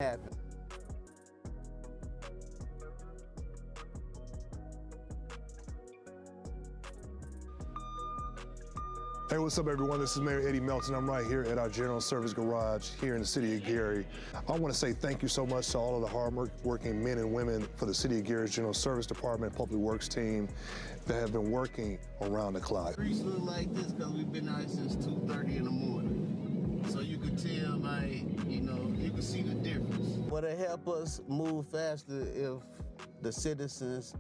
happen. Hey, what's up, everyone? This is Mayor Eddie Melton. I'm right here at our General Service Garage here in the city of Gary. I want to say thank you so much to all of the hard-working men and women for the City of Gary's General Service Department Public Works team that have been working around the clock. Streets look like this because we've been out since 2:30 in the morning. So you could tell, like, you know, you can see the difference. But it help us move faster if the citizens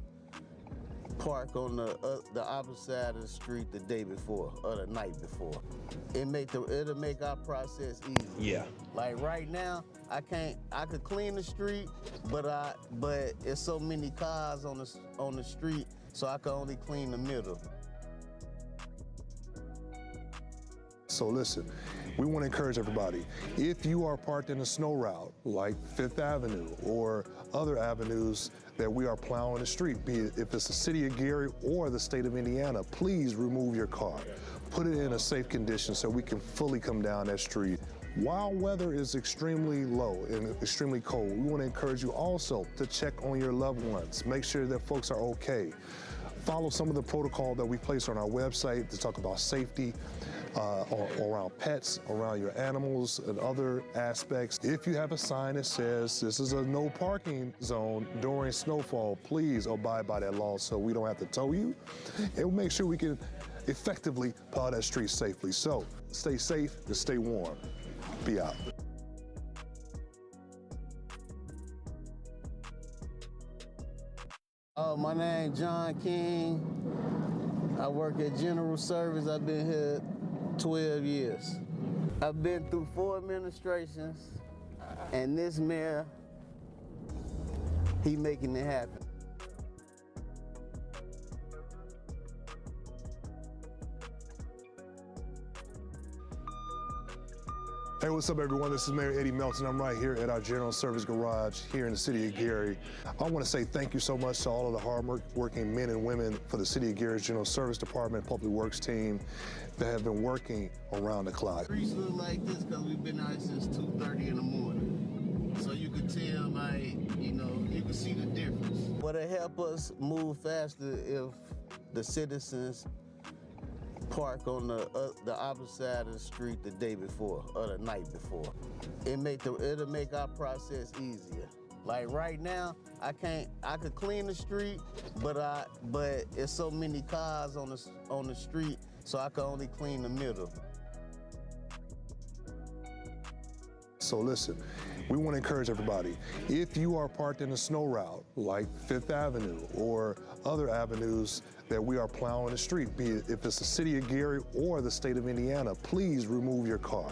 park on the opposite side of the street the day before or the night before. It'll make our process easy. Yeah. Like right now, I could clean the street, but it's so many cars on the street, so I can only clean the middle. So listen, we want to encourage everybody. If you are parked in a snow route like Fifth Avenue or other avenues that we are plowing the street, be it if it's the city of Gary or the state of Indiana, please remove your car. Put it in a safe condition so we can fully come down that street. While weather is extremely low and extremely cold, we want to encourage you also to check on your loved ones. Make sure that folks are okay. Follow some of the protocol that we place on our website to talk about safety around pets, around your animals, and other aspects. If you have a sign that says this is a no parking zone during snowfall, please abide by that law so we don't have to tow you. And we'll make sure we can effectively plow that street safely. So stay safe and stay warm. Be out. My name John King. I work at General Service. I've been here 12 years. I've been through 4 administrations, and this mayor, he making it happen. Hey, what's up, everyone? This is Mayor Eddie Melton. I'm right here at our General Service Garage here in the city of Gary. I want to say thank you so much to all of the hard-working men and women for the City of Gary's General Service Department Public Works team that have been working around the clock. Streets look like this because we've been out since 2:30 in the morning. So you could tell, like, you know, you can see the difference. But it help us move faster if the citizens park on the opposite side of the street the day before or the night before. It'll make our process easier. Like right now, I could clean the street, but it's so many cars on the street, so I can only clean the middle. So listen, we want to encourage everybody. If you are parked in a snow route like Fifth Avenue or other avenues that we are plowing the street, be it if it's the city of Gary or the state of Indiana, please remove your car.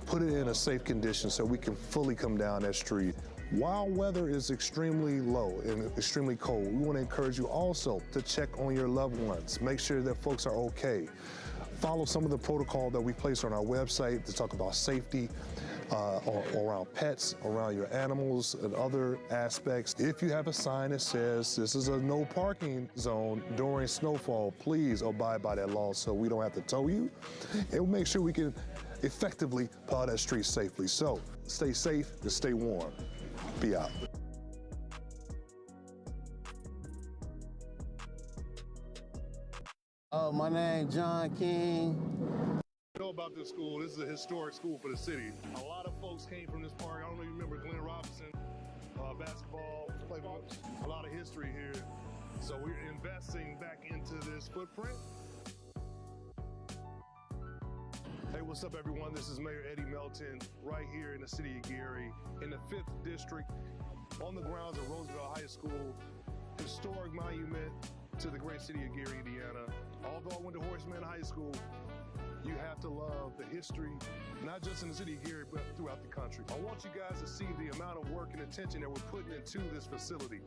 Put it in a safe condition so we can fully come down that street. While weather is extremely low and extremely cold, we want to encourage you also to check on your loved ones. Make sure that folks are okay. Follow some of the protocol that we place on our website to talk about safety around pets, around your animals, and other aspects. If you have a sign that says this is a no parking zone during snowfall, please abide by that law so we don't have to tow you. And we'll make sure we can effectively plow that street safely. So stay safe and stay warm. Be out. My name John King. Know about this school. This is a historic school for the city. A lot of folks came from this park. I don't know if you remember Glenn Robinson, basketball, a lot of history here. So we're investing back into this footprint. Hey, what's up, everyone? This is Mayor Eddie Melton right here in the city of Gary in the 5th District on the grounds of Roosevelt High School, historic monument to the great city of Gary, Indiana. Although I went to Horace Mann High School, you have to love the history, not just in the city of Gary, but throughout the country. I want you guys to see the amount of work and attention that we're putting into this facility.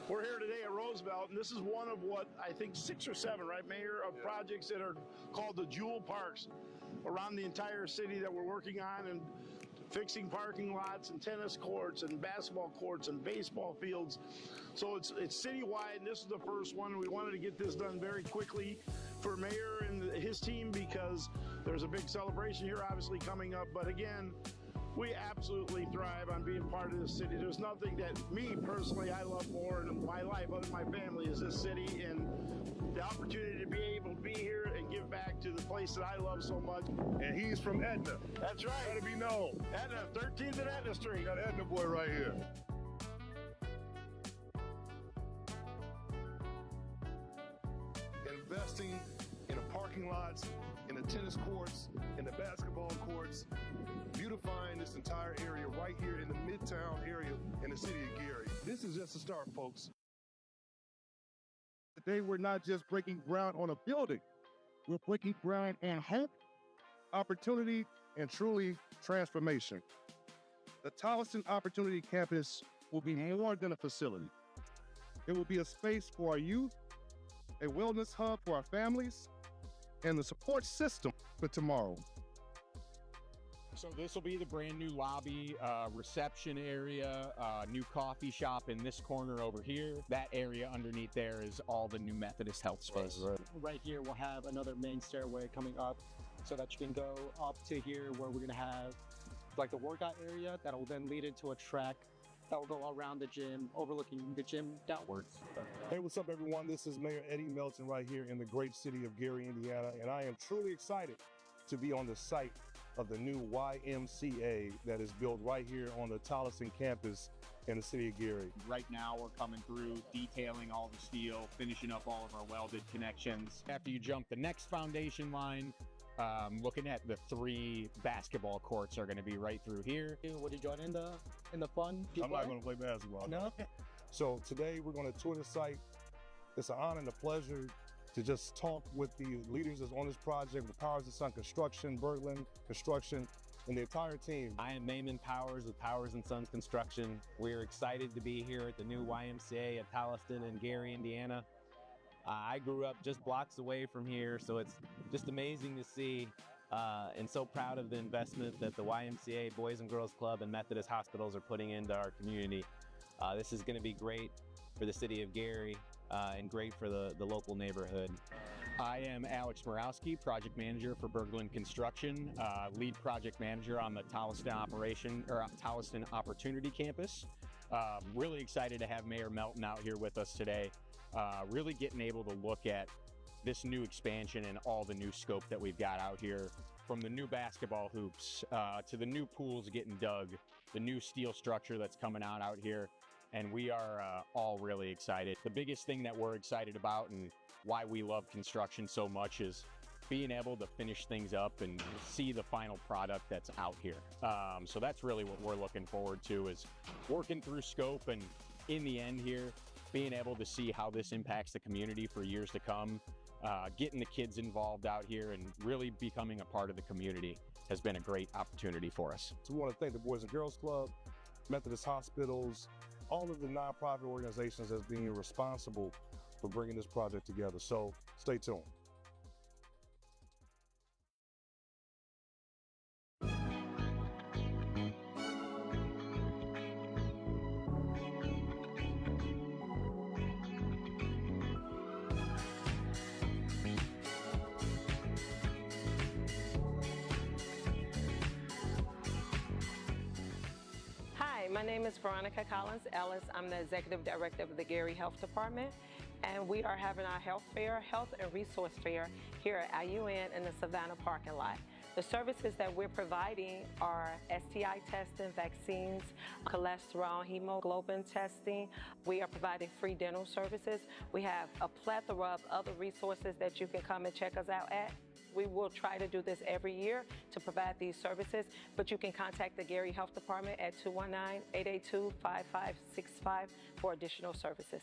We're here today at Roosevelt, and this is one of what I think 6 or 7, right, Mayor, of projects that are called the Jewel Parks around the entire city that we're working on. And fixing parking lots and tennis courts and basketball courts and baseball fields. So it's citywide, and this is the first one. We wanted to get this done very quickly for Mayor and his team because there's a big celebration here obviously coming up. But again, we absolutely thrive on being part of this city. There's nothing that me personally I love more in my life other than my family is this city, and the opportunity to be able to be here and give back to the place that I love so much. And he's from Etna. That's right. Gotta be known. Etna, 13th and Etna Street. Got Etna boy right here. Investing in the parking lots, in the tennis courts, in the basketball courts, beautifying this entire area right here in the Midtown area in the city of Gary. This is just a start, folks. Today, we're not just breaking ground on a building. We're breaking ground on hope, opportunity, and truly transformation. The Tolleson Opportunity Campus will be more than a facility. It will be a space for our youth, a wellness hub for our families, and the support system for tomorrow. So this will be the brand new lobby, reception area, new coffee shop in this corner over here. That area underneath there is all the new Methodist Health space. Right here, we'll have another main stairway coming up so that you can go up to here where we're gonna have like the workout area that will then lead into a track that will go around the gym, overlooking the gym downwards. Hey, what's up, everyone? This is Mayor Eddie Melton right here in the great city of Gary, Indiana, and I am truly excited to be on the site of the new YMCA that is built right here on the Tolleson campus in the city of Gary. Right now we're coming through, detailing all the steel, finishing up all of our welded connections. After you jump the next foundation line, looking at the 3 basketball courts are going to be right through here. Would you join in the fun? I'm not going to play basketball. No? So today we're going to tour the site. It's an honor and a pleasure to just talk with the leaders that's on this project, with Powers & Son Construction, Berglund Construction, and the entire team. I am Maimon Powers with Powers & Sons Construction. We're excited to be here at the new YMCA at Tolleson in Gary, Indiana. I grew up just blocks away from here, so it's just amazing to see and so proud of the investment that the YMCA, Boys and Girls Club, and Methodist Hospitals are putting into our community. This is going to be great for the city of Gary and great for the local neighborhood. I am Alex Morawski, project manager for Berglund Construction, lead project manager on the Tolleson Opportunity Campus. Really excited to have Mayor Melton out here with us today. Really getting able to look at this new expansion and all the new scope that we've got out here, from the new basketball hoops to the new pools getting dug, the new steel structure that's coming out here. And we are all really excited. The biggest thing that we're excited about and why we love construction so much is being able to finish things up and see the final product that's out here. So that's really what we're looking forward to, is working through scope and in the end here, being able to see how this impacts the community for years to come. Getting the kids involved out here and really becoming a part of the community has been a great opportunity for us. So we want to thank the Boys and Girls Club, Methodist Hospitals, all of the nonprofit organizations as being responsible for bringing this project together. So stay tuned. My name is Veronica Collins Ellis. I'm the Executive Director of the Gary Health Department, and we are having our health fair, health and resource fair here at IUN in the Savannah parking lot. The services that we're providing are STI testing, vaccines, cholesterol, hemoglobin testing. We are providing free dental services. We have a plethora of other resources that you can come and check us out at. We will try to do this every year to provide these services, but you can contact the Gary Health Department at 219-882-5565 for additional services.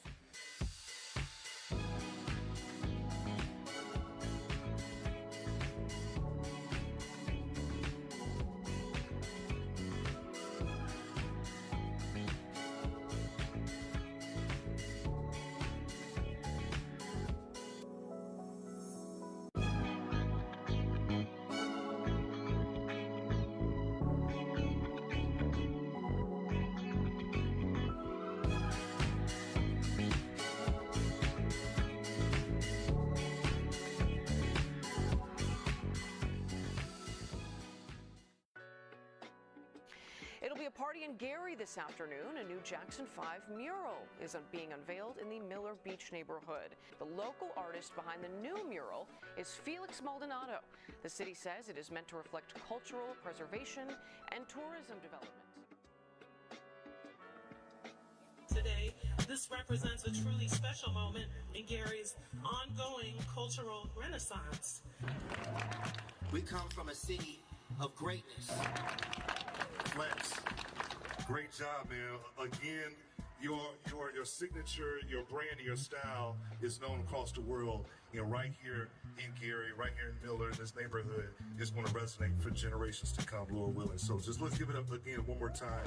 a party in Gary this afternoon. A new Jackson 5 mural is being unveiled in the Miller Beach neighborhood. The local artist behind the new mural is Felix Maldonado. The city says it is meant to reflect cultural preservation and tourism development. Today, this represents a truly special moment in Gary's ongoing cultural renaissance. We come from a city of greatness. Flex, great job, man. Again, your signature, your brand, your style is known across the world. You know, right here in Gary, right here in Miller, in this neighborhood, is going to resonate for generations to come, Lord willing. So just let's give it up again one more time.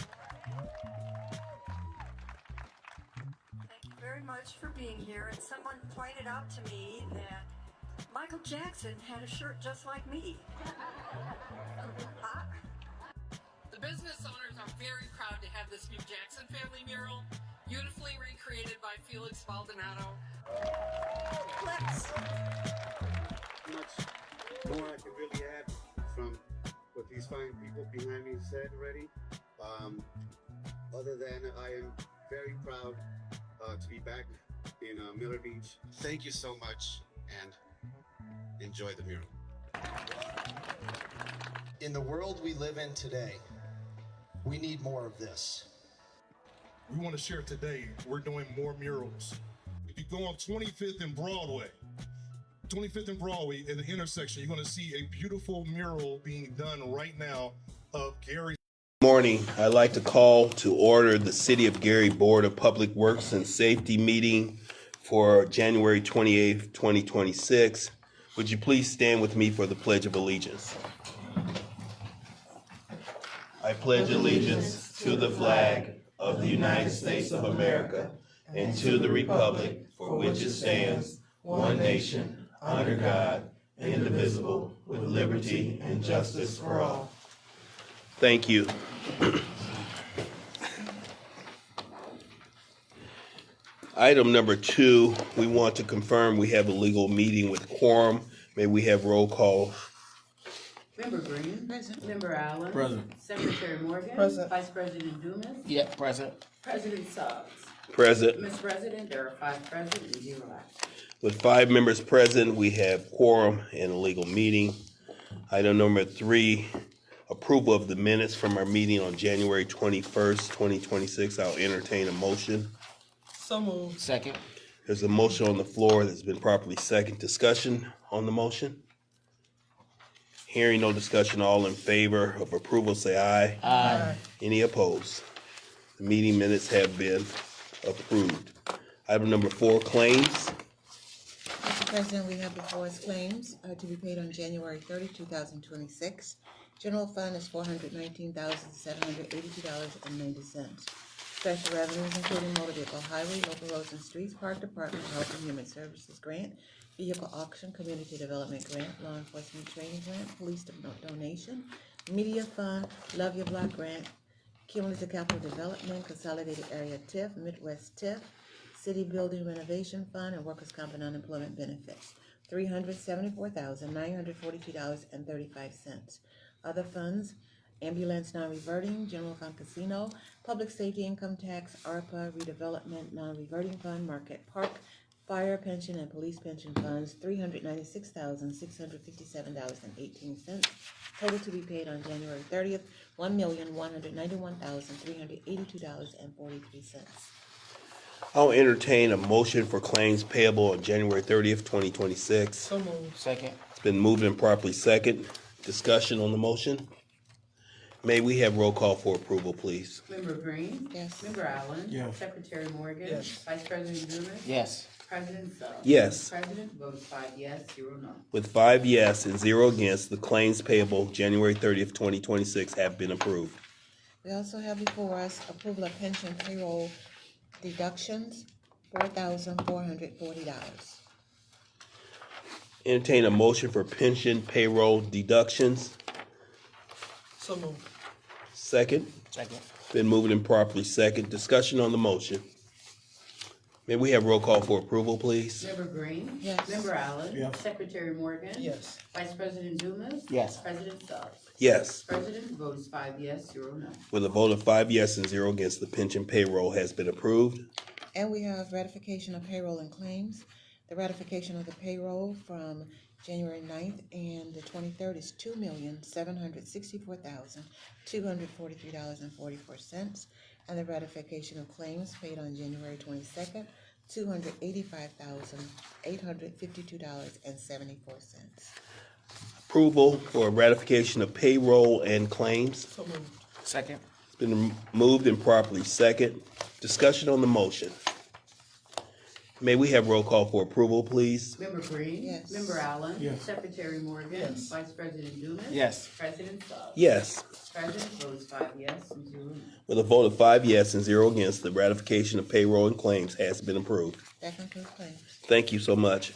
Thank you very much for being here. And someone pointed out to me that Michael Jackson had a shirt just like me. The business owners are very proud to have this new Jackson family mural, beautifully recreated by Felix Maldonado. Flex. Much more I can really add from what these fine people behind me said already. Other than I am very proud to be back in Miller Beach. Thank you so much and enjoy the mural. In the world we live in today, we need more of this. We want to share today, we're doing more murals. If you go on 25th and Broadway, 25th and Broadway at the intersection, you're going to see a beautiful mural being done right now of Gary. Morning. I'd like to call to order the City of Gary Board of Public Works and Safety meeting for January 28th, 2026. Would you please stand with me for the Pledge of Allegiance? I pledge allegiance to the flag of the United States of America and to the republic for which it stands, one nation, under God, indivisible, with liberty and justice for all. Thank you. Item number 2, we want to confirm we have a legal meeting with quorum. May we have roll call? Member Green. Present. Member Allen. Present. Secretary Morgan. Present. Vice President Dumas. Yeah, present. President Suggs. Present. Mr. President, there are 5 present and 0 absent. With 5 members present, we have quorum and a legal meeting. Item number 3, approval of the minutes from our meeting on January 21st, 2026. I'll entertain a motion. So moved. Second. There's a motion on the floor that's been properly seconded. Discussion on the motion? Hearing no discussion, all in favor of approval say aye. Aye. Any opposed? The meeting minutes have been approved. Item number 4, claims. Mr. President, we have before us claims to be paid on January 30, 2026. General fund is $419,782.90. Special revenues including motor vehicle highway, local roads and streets, park department, health and human services grant, vehicle auction, community development grant, law enforcement training grant, police donation, media fund, Love Your Block grant, cumulative capital development, consolidated area TIF, Midwest TIF, city building renovation fund, and workers' comp and unemployment benefits, $374,942.35. Other funds, ambulance non-reverting, general fund casino, public safety income tax, ARPA, redevelopment non-reverting fund, market park, fire pension and police pension funds, $396,657.18. Total to be paid on January 30th, $1,191,382.43. I'll entertain a motion for claims payable on January 30th, 2026. So moved. Second. It's been moved and properly second. Discussion on the motion? May we have roll call for approval, please? Member Green. Yes. Member Allen. Yes. Secretary Morgan. Yes. Vice President Dumas. Yes. President Suggs. Yes. President votes 5 yes, 0 no. With 5 yes and 0 against, the claims payable January 30th, 2026 have been approved. We also have before us approval of pension payroll deductions, $4,440. Entertain a motion for pension payroll deductions. So moved. Second. Second. Been moved and properly second. Discussion on the motion. May we have roll call for approval, please? Member Green? Yes. Member Allen? Yes. Secretary Morgan? Yes. Vice President Dumas? Yes. President Suggs? Yes. President votes 5 yes, 0 no. With a vote of 5 yes and 0 against, the pension payroll has been approved. And we have ratification of payroll and claims. The ratification of the payroll from January 9th and the 23rd is $2,764,243.44. And the ratification of claims paid on January 22nd, $285,852.74. Approval for ratification of payroll and claims. So moved. Second. It's been moved and properly second. Discussion on the motion. May we have roll call for approval, please? Member Green? Yes. Member Allen? Yes. Secretary Morgan? Yes. Vice President Dumas? Yes. President Suggs? Yes. President votes 5 yes and 0 no. With a vote of 5 yes and 0 against, the ratification of payroll and claims has been approved. That concludes claims. Thank you so much.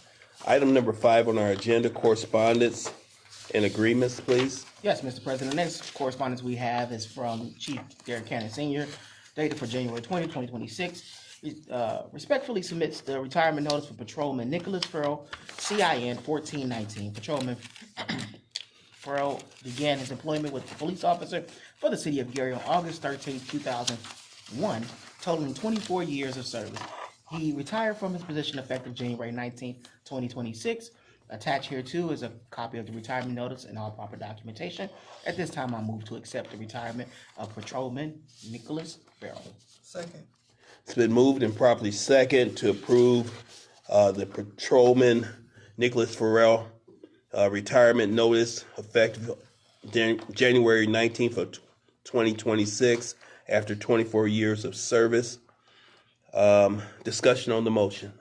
Item number 5 on our agenda, correspondence and agreements, please. Yes, Mr. President. Next correspondence we have is from Chief Derek Cannon Sr., dated for January 20, 2026. Respectfully submits the retirement notice for Patrolman Nicholas Farrell, CIN 1419. Patrolman Farrell began his employment with the police officer for the city of Gary on August 13, 2001, totaling 24 years of service. He retired from his position effective January 19, 2026. Attached here too is a copy of the retirement notice and all proper documentation. At this time, I move to accept the retirement of Patrolman Nicholas Farrell. Second. It's been moved and properly second to approve the Patrolman Nicholas Farrell retirement notice effective January 19th of 2026 after 24 years of service. Discussion on the motion.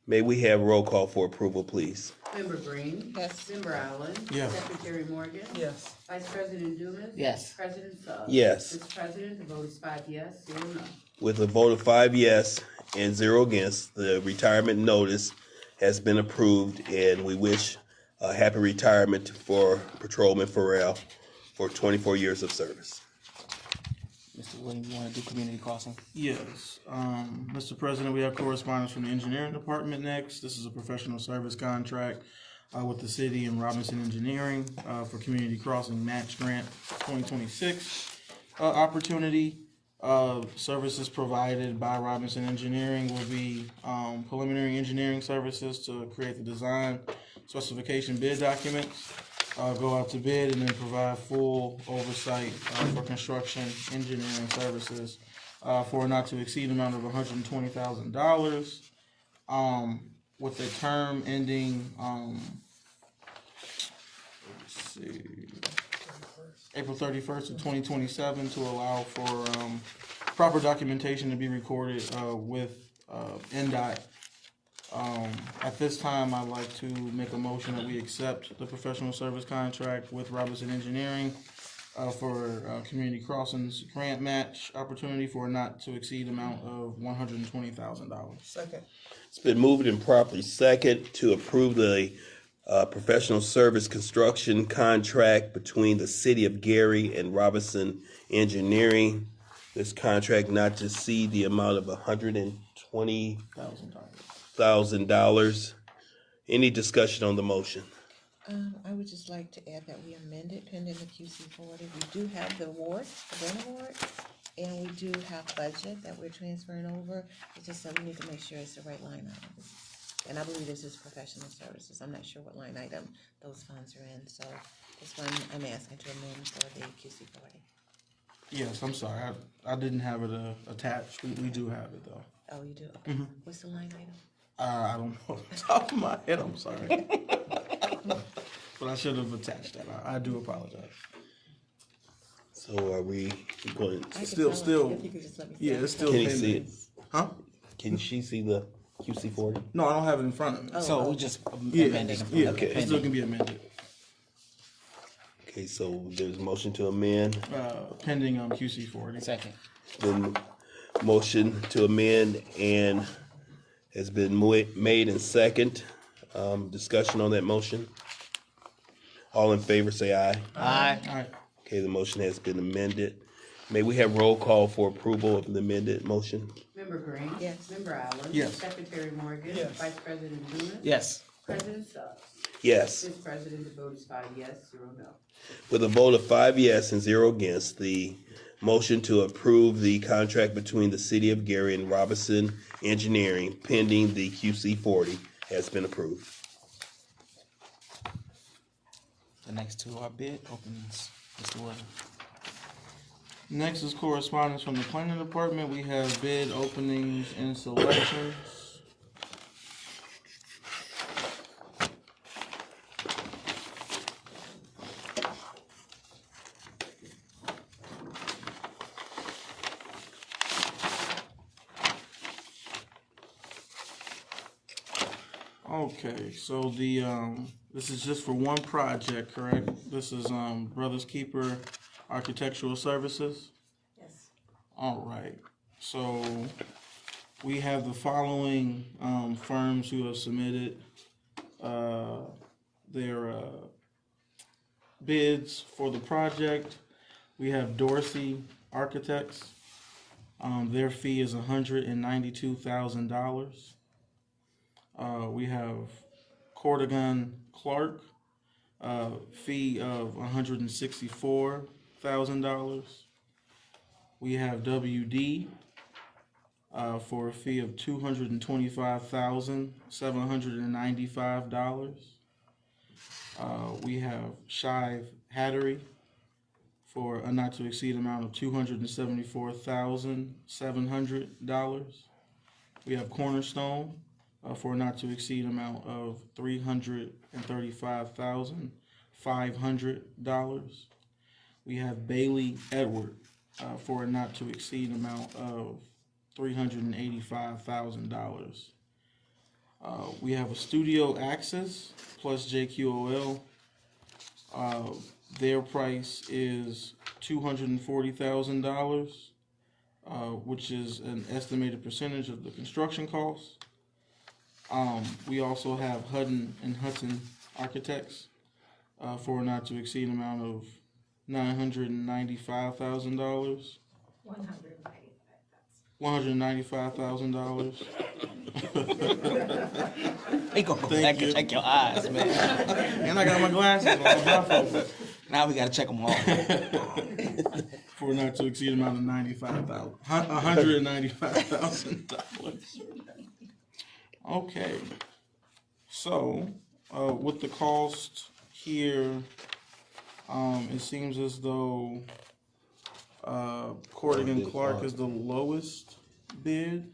May we have roll call for approval, please? Member Green? Yes. Member Allen? Yes. Secretary Morgan? Yes. Vice President Dumas? Yes. President Suggs? Yes. Mr. President, the vote is 5 yes, 0 no. With a vote of 5 yes and 0 against, the retirement notice has been approved, and we wish a happy retirement for Patrolman Farrell for 24 years of service. Mr. Williams, you want to do community crossing? Yes. Mr. President, we have correspondence from the engineering department next. This is a professional service contract with the city and Robinson Engineering for community crossing match grant 2026 opportunity. Services provided by Robinson Engineering will be preliminary engineering services to create the design specification bid documents, go out to bid, and then provide full oversight for construction engineering services for a not to exceed amount of $120,000 with a term ending April 31st of 2027 to allow for proper documentation to be recorded with NDOT. At this time, I'd like to make a motion that we accept the professional service contract with Robinson Engineering for community crossings grant match opportunity for a not to exceed amount of $120,000. Second. It's been moved and properly second to approve the professional service construction contract between the city of Gary and Robinson Engineering. This contract not to exceed the amount of $120,000. Any discussion on the motion? I would just like to add that we amended pending the QC40. We do have the award, the grant award, and we do have budget that we're transferring over. It's just that we need to make sure it's the right line item. And I believe this is professional services. I'm not sure what line item those funds are in. So this one I'm asking to amend for the QC40. Yes, I'm sorry. I didn't have it attached. We do have it though. Oh, you do? Okay. Mhm. What's the line item? I don't know off the top of my head. I'm sorry. But I should have attached that. I do apologize. So are we going? I can Still. tell if you could just let me see. Yeah, it's still Can you see pending. it? Huh? Can she see the QC40? No, I don't have it in front of me. Oh, So oh. we just Yeah, amending. yeah, Okay. it still can be amended. Okay, so there's a motion to amend. Pending QC40. Second. Then motion to amend and has been made and second. Discussion on that motion. All in favor, say aye. Aye. All right. Okay, the motion has been amended. May we have roll call for approval of the amended motion? Member Member Green. Yes. Member Allen. Yes. Secretary Morgan. Yes. Vice President Loomis. Yes. President Suggs. Yes. Mr. President, the vote is 5 yes, 0 no. With a vote of 5 yes and 0 against, the motion to approve the contract between the City of Gary and Robinson Engineering pending the QC40 has been approved. The next two are bid openings. Mr. Williams. Next is correspondence from the planning department. We have bid openings and selections. Okay, so the this is just for one project, correct? This is Brothers Keeper Architectural Services. Yes. All right. So we have the following firms who have submitted their bids for the project. We have Dorsey Architects. Their fee is $192,000. We have Corrigan Clark, fee of $164,000. We have WD for a fee of $225,795. We have Shive Hattery for a not to exceed amount of $274,700. We have Cornerstone for a not to exceed amount of $335,500. We have Bailey Edward for a not to exceed amount of $385,000. We have a Studio Access plus JQOL. Their price is $240,000, which is an estimated percentage of the construction cost. We also have Hutton and Hudson Architects for a not to exceed amount of $995,000. $195,000. They gonna go back and check your eyes, man. And I got my glasses on. Now we gotta check them all. For not to exceed amount of $195,000. Okay, so with the cost here, it seems as though Corrigan Clark is the lowest bid.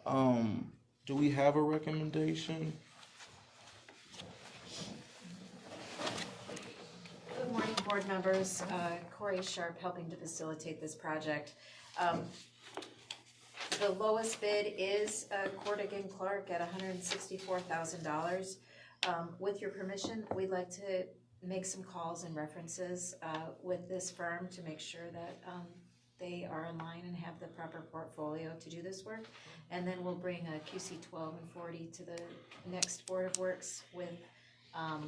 Do we have a recommendation? Good morning, board members. Corey Sharp helping to facilitate this project. The lowest bid is Corrigan Clark at $164,000. With your permission, we'd like to make some calls and references with this firm to make sure that they are in line and have the proper portfolio to do this work. And then we'll bring a QC 12 and 40 to the next Board of Works with a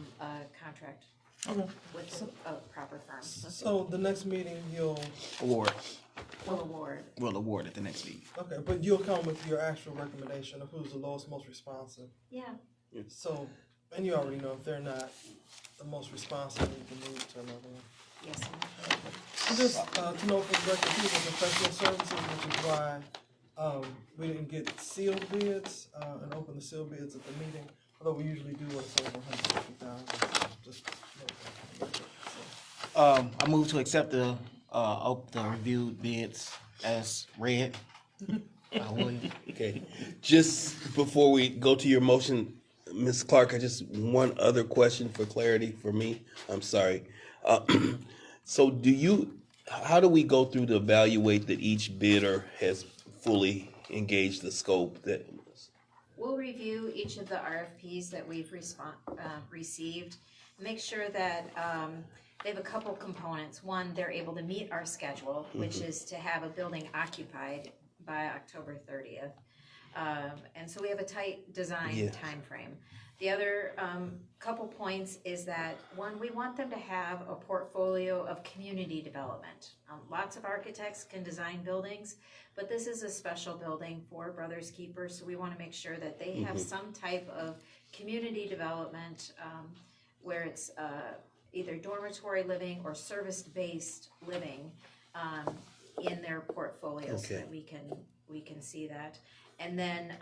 contract with a proper firm. So the next meeting you'll Award. We'll award. We'll award at the next meeting. okay, but you'll come with your actual recommendation of who's the lowest, most responsive. Yeah. So, and you already know if they're not the most responsive, you can move to another one. Yes. Just to know for the record, these are professional services, which is why we didn't get sealed bids and open the sealed bids at the meeting. Although we usually do what's over $150,000. Just I move to accept the reviewed bids as read. Okay, just before we go to your motion, Ms. Clark, I just one other question for clarity for me. I'm sorry. So how do we go through to evaluate that each bidder has fully engaged the scope that? We'll review each of the RFPs that we've received, make sure that they have a couple components. One, they're able to meet our schedule, which is to have a building occupied by October 30th. And so we have a tight design timeframe. The other couple points is that, one, we want them to have a portfolio of community development. Lots of architects can design buildings, but this is a special building for Brothers Keepers, so we want to make sure that they have some type of community development where it's either dormitory living or service-based living in their portfolio, so that we can see that. And then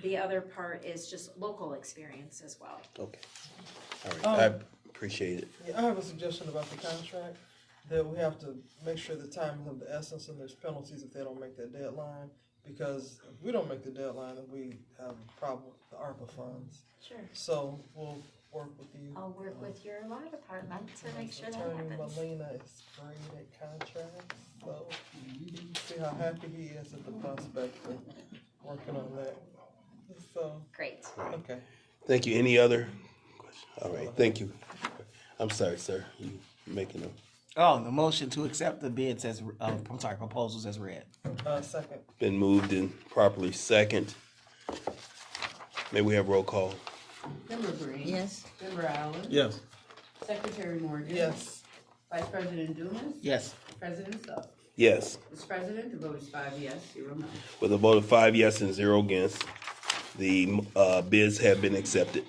the other part is just local experience as well. Okay. All right. I appreciate it. Yeah, I have a suggestion about the contract, that we have to make sure the time is of the essence and there's penalties if they don't make that deadline. Because if we don't make the deadline, then we have a problem with the ARPA funds. Sure. So we'll work with you. I'll work with your law department to make sure that Attorney happens. Molina is great at contracts, so see how happy he is at the prospect of working on that. So. Great. Okay. Thank you. Any other questions? All right. Thank you. I'm sorry, sir. You making a Oh, the motion to accept the bids as, proposals as read. Second. been moved and properly second. May we have roll call? Member Green. Yes. Member Allen. Yes. Secretary Morgan. Yes. Vice President Dumas. Yes. President Sugg. Yes. Mr. President, the vote is 5 yes, 0 no. With a vote of 5 yes and 0 against, the bids have been accepted.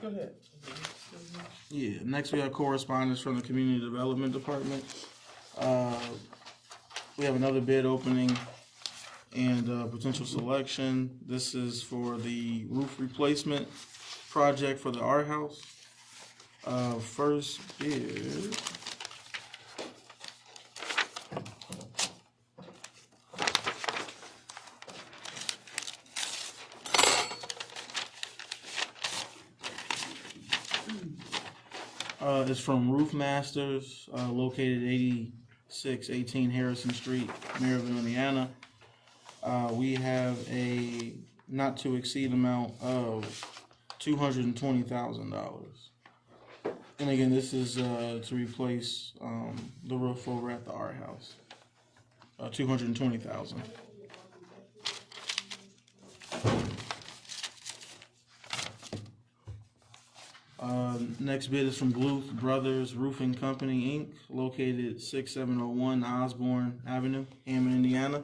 Go ahead. Yeah, next we have correspondence from the Community Development Department. We have another bid opening and potential selection. This is for the roof replacement project for the art house. First bid. Is from Roof Masters, located 8618 Harrison Street, Maryville, Indiana. We have a not to exceed amount of $220,000. And again, this is to replace the roof over at the art house. $220,000. Next bid is from Bluth Brothers Roofing Company, Inc., located 6701 Osborne Avenue, Hammond, Indiana.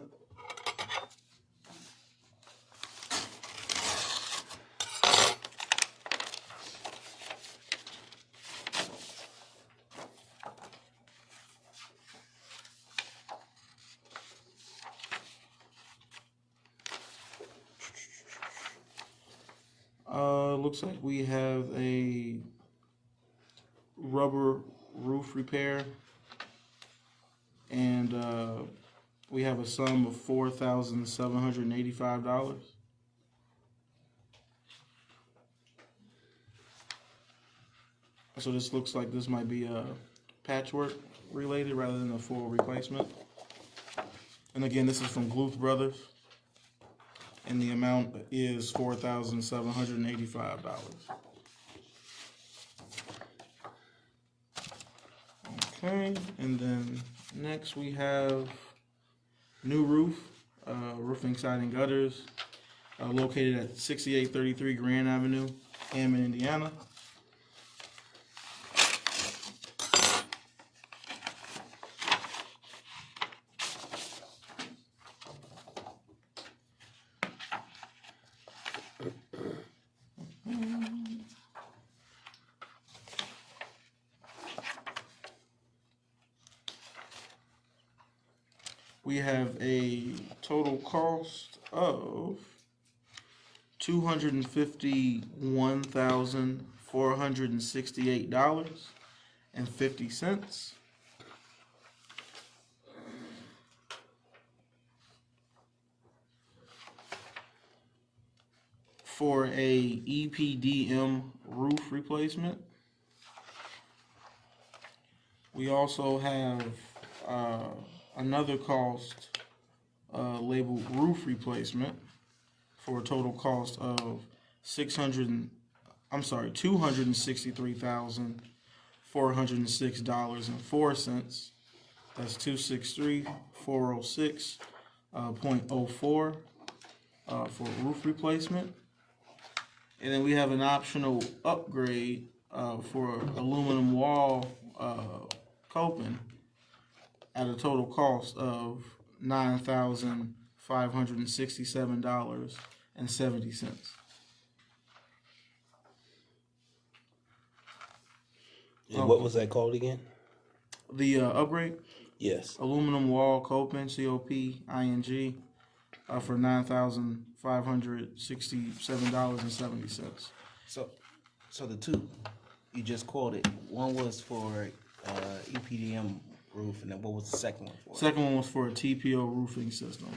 Looks like we have a rubber roof repair, and we have a sum of $4,785. So this looks like this might be a patchwork related rather than a full replacement. And again, this is from Bluth Brothers, and the amount is $4,785. Okay, and then next we have new roof, roofing, siding, gutters, located at 6833 Grand Avenue, Hammond, Indiana. We have a total cost of $251,468.50. For a EPDM roof replacement. We also have another cost labeled roof replacement for a total cost of $263,406.04. That's $263,406. .04 for roof replacement. And then we have an optional upgrade for aluminum wall coping at a total cost of $9,567.70. And what was that called again? The upgrade? Yes. Aluminum wall coping, COPING, for $9,567.70. So the two you just quoted, one was for EPDM roof, and then what was the second one for? Second one was for a TPO roofing system.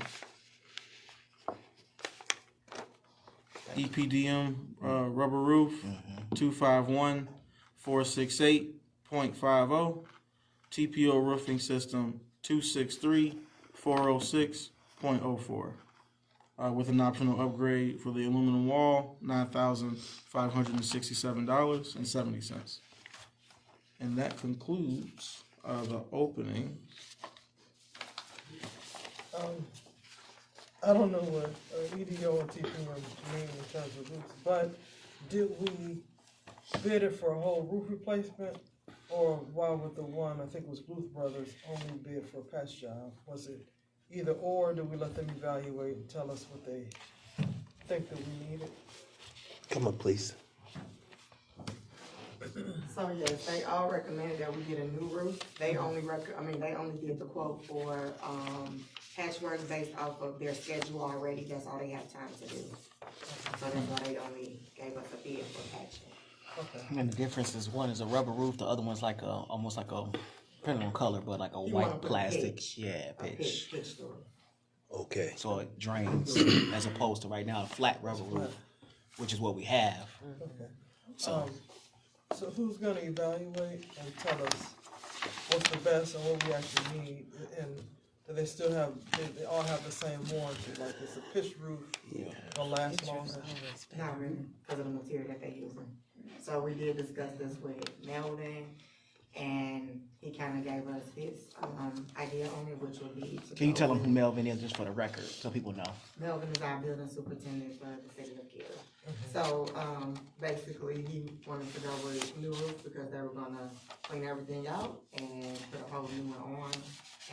EPDM rubber roof, 251-468.50. TPO roofing system, 263-406.04. With an optional upgrade for the aluminum wall, $9,567.70. And that concludes the opening. I don't know what EDO and TPM mean in terms of roofs, but did we bid it for a whole roof replacement? Or why would the one, I think it was Bluth Brothers, only bid for a patch job? Was it either or? Did we let them evaluate and tell us what they think that we needed? Come on, please. So yes, they all recommended that we get a new roof. They only they only did the quote for patchwork based off of their schedule already. That's all they have time to do. So that's why they only gave us a bid for patching. Okay. And the difference is one is a rubber roof, the other one's like almost like a, depending on color, but like a You wanna white put plastic. pitch. Yeah, A pitch. pitch through. Okay. So it drains as opposed to right now a flat rubber roof, which is what we have. Okay. So So who's gonna evaluate and tell us what's the best and what we actually need? And do they still have, they all have the same warranty, like it's a pitch roof, gonna last longer? Not really, because of the material that they're using. So we did discuss this with Melvin, and he kind of gave us his idea on it, which would be. can you tell them who Melvin is just for the record, so people know? Melvin is our building superintendent for the city of Gary. So, basically, he wanted to go with new roof because they were gonna clean everything out and put a whole new one on,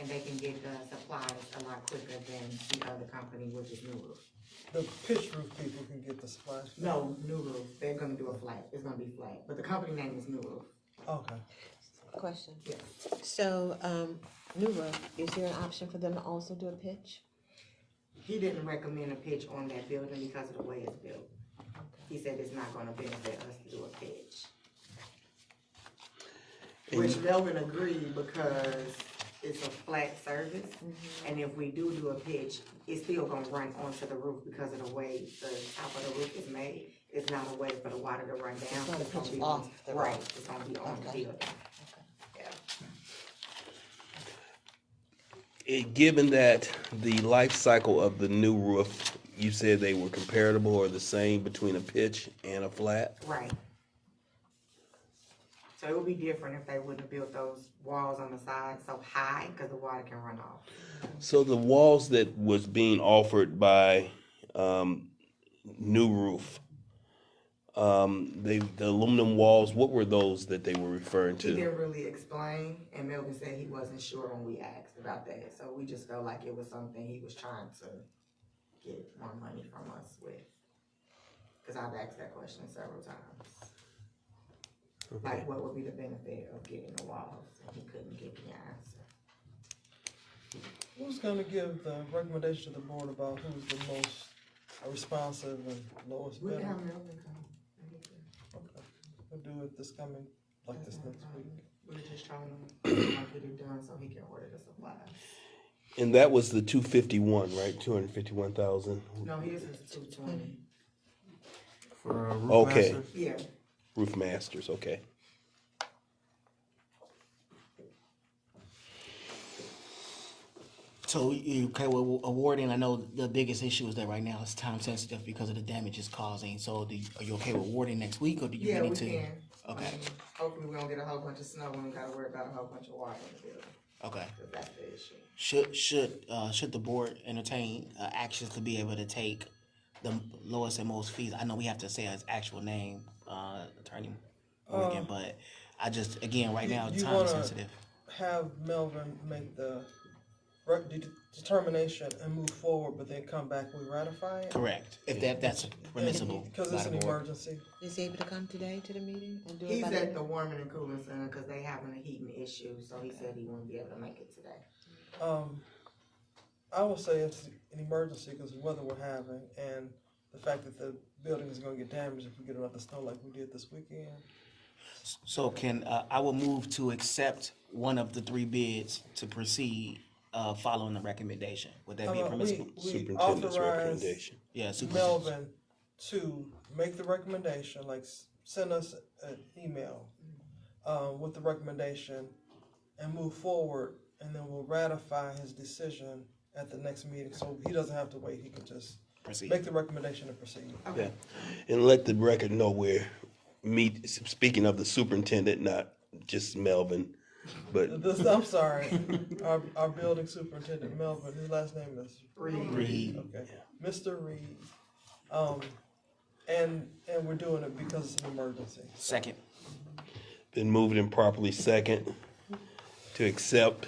and they can get the supplies a lot quicker than the other company, which is New Roof. The pitch roof people can get the splash. No, New Roof, they're gonna do a flat, it's gonna be flat, but the company name is New Roof. Okay. Question. Yeah. So, New Roof, is there an option for them to also do a pitch? He didn't recommend a pitch on that building because of the way it's built. He said it's not gonna benefit us to do a pitch. Which Melvin agreed because it's a flat surface, and if we do a pitch, it's still gonna run onto the roof because of the way the top of the roof is made. It's not a way for the water to run down. It's gonna pitch be off the right. roof. It's gonna be on the building. Given that the life cycle of the new roof, you said they were comparable or the same between a pitch and a flat? Right. So it would be different if they wouldn't have built those walls on the side so high, because the water can run off. So the walls that was being offered by New Roof, the aluminum walls, what were those that they were referring He to? didn't really explain, and Melvin said he wasn't sure when we asked about that, so we just felt like it was something he was trying to get more money from us with. Because I've asked that question several times. Okay. Like, what would be the benefit of getting the walls, and he couldn't give me an answer. Who's gonna give the recommendation to the board about who's the most responsive and lowest We bidder? can have Melvin come. Okay. We'll do it this coming, like this next week. We're just trying to get it done so he can order the supplies. And that was the 251, right? 251,000. No, his is 220. For Roof Okay. Masters? Yeah. Roof Masters, okay. So you okay with awarding? I know the biggest issue is that right now it's time sensitive because of the damage it's causing. So are you okay with awarding next week, or do you Yeah, need we to? can. Okay. Hopefully we don't get a whole bunch of snow and we gotta worry about a whole bunch of water in the building. Okay. That's the issue. Should the board entertain actions to be able to take the lowest and most fees? I know we have to say his actual name, Attorney Morgan, but I just, again, right now, You time is wanna sensitive. have Melvin make the determination and move forward, but then come back and we ratify it? Correct. If that's permissible. Because it's by an the board. emergency. Is he able to come today to the meeting and do it? He's by at the warming and cooling center because they having a heating issue, so he said he wouldn't be able to make it today. I will say it's an emergency because of the weather we're having and the fact that the building is going to get damaged if we get another snow like we did this weekend. So I will move to accept one of the 3 bids to proceed following the recommendation. Would that be permissible? We authorize Yeah, superintendent. Melvin to make the recommendation, like send us an email with the recommendation and move forward, and then we'll ratify his decision at the next meeting. So he doesn't have to wait. He can just proceed. Make the recommendation and proceed. Yeah, and let the record know we're speaking of the superintendent, not just Melvin, but I'm sorry, our building superintendent, Melvin, his last name is Reed. Okay, Mr. Reed. And we're doing it because it's an emergency. Second. been moved and properly second to accept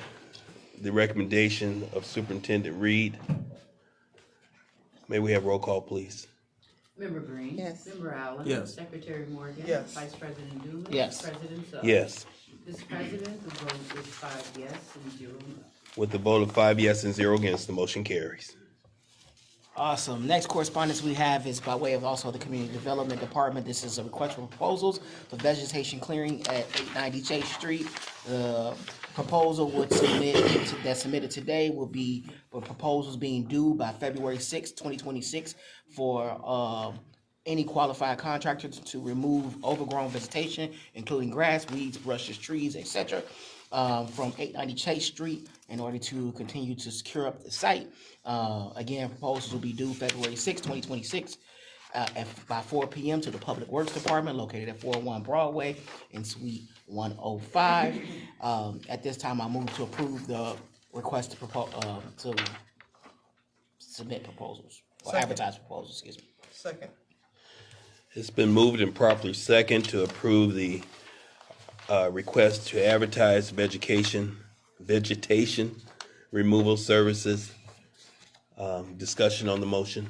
the recommendation of Superintendent Reed. May we have roll call, please? Member Green? Yes. Member Allen? Yes. Secretary Morgan? Yes. Vice President Dumas? Yes. President Suggs? Yes. Mr. President, the vote is 5 yes and 0 no. With the vote of 5 yes and 0 against, the motion carries. Awesome. Next correspondence we have is by way of also the Community Development Department. This is a request for proposals for vegetation clearing at 890 Chase Street. The proposal that's submitted today will be for proposals being due by February 6, 2026 for any qualified contractor to remove overgrown vegetation, including grass, weeds, brushes, trees, etc., from 890 Chase Street in order to continue to secure up the site. Again, proposals will be due February 6, 2026 by 4 p.m. to the Public Works Department located at 401 Broadway in Suite 105. At this time, I move to approve the request to submit proposals, or Second. advertise proposals, excuse me. Second. It's been moved and properly second to approve the request to advertise vegetation removal services. Discussion on the motion.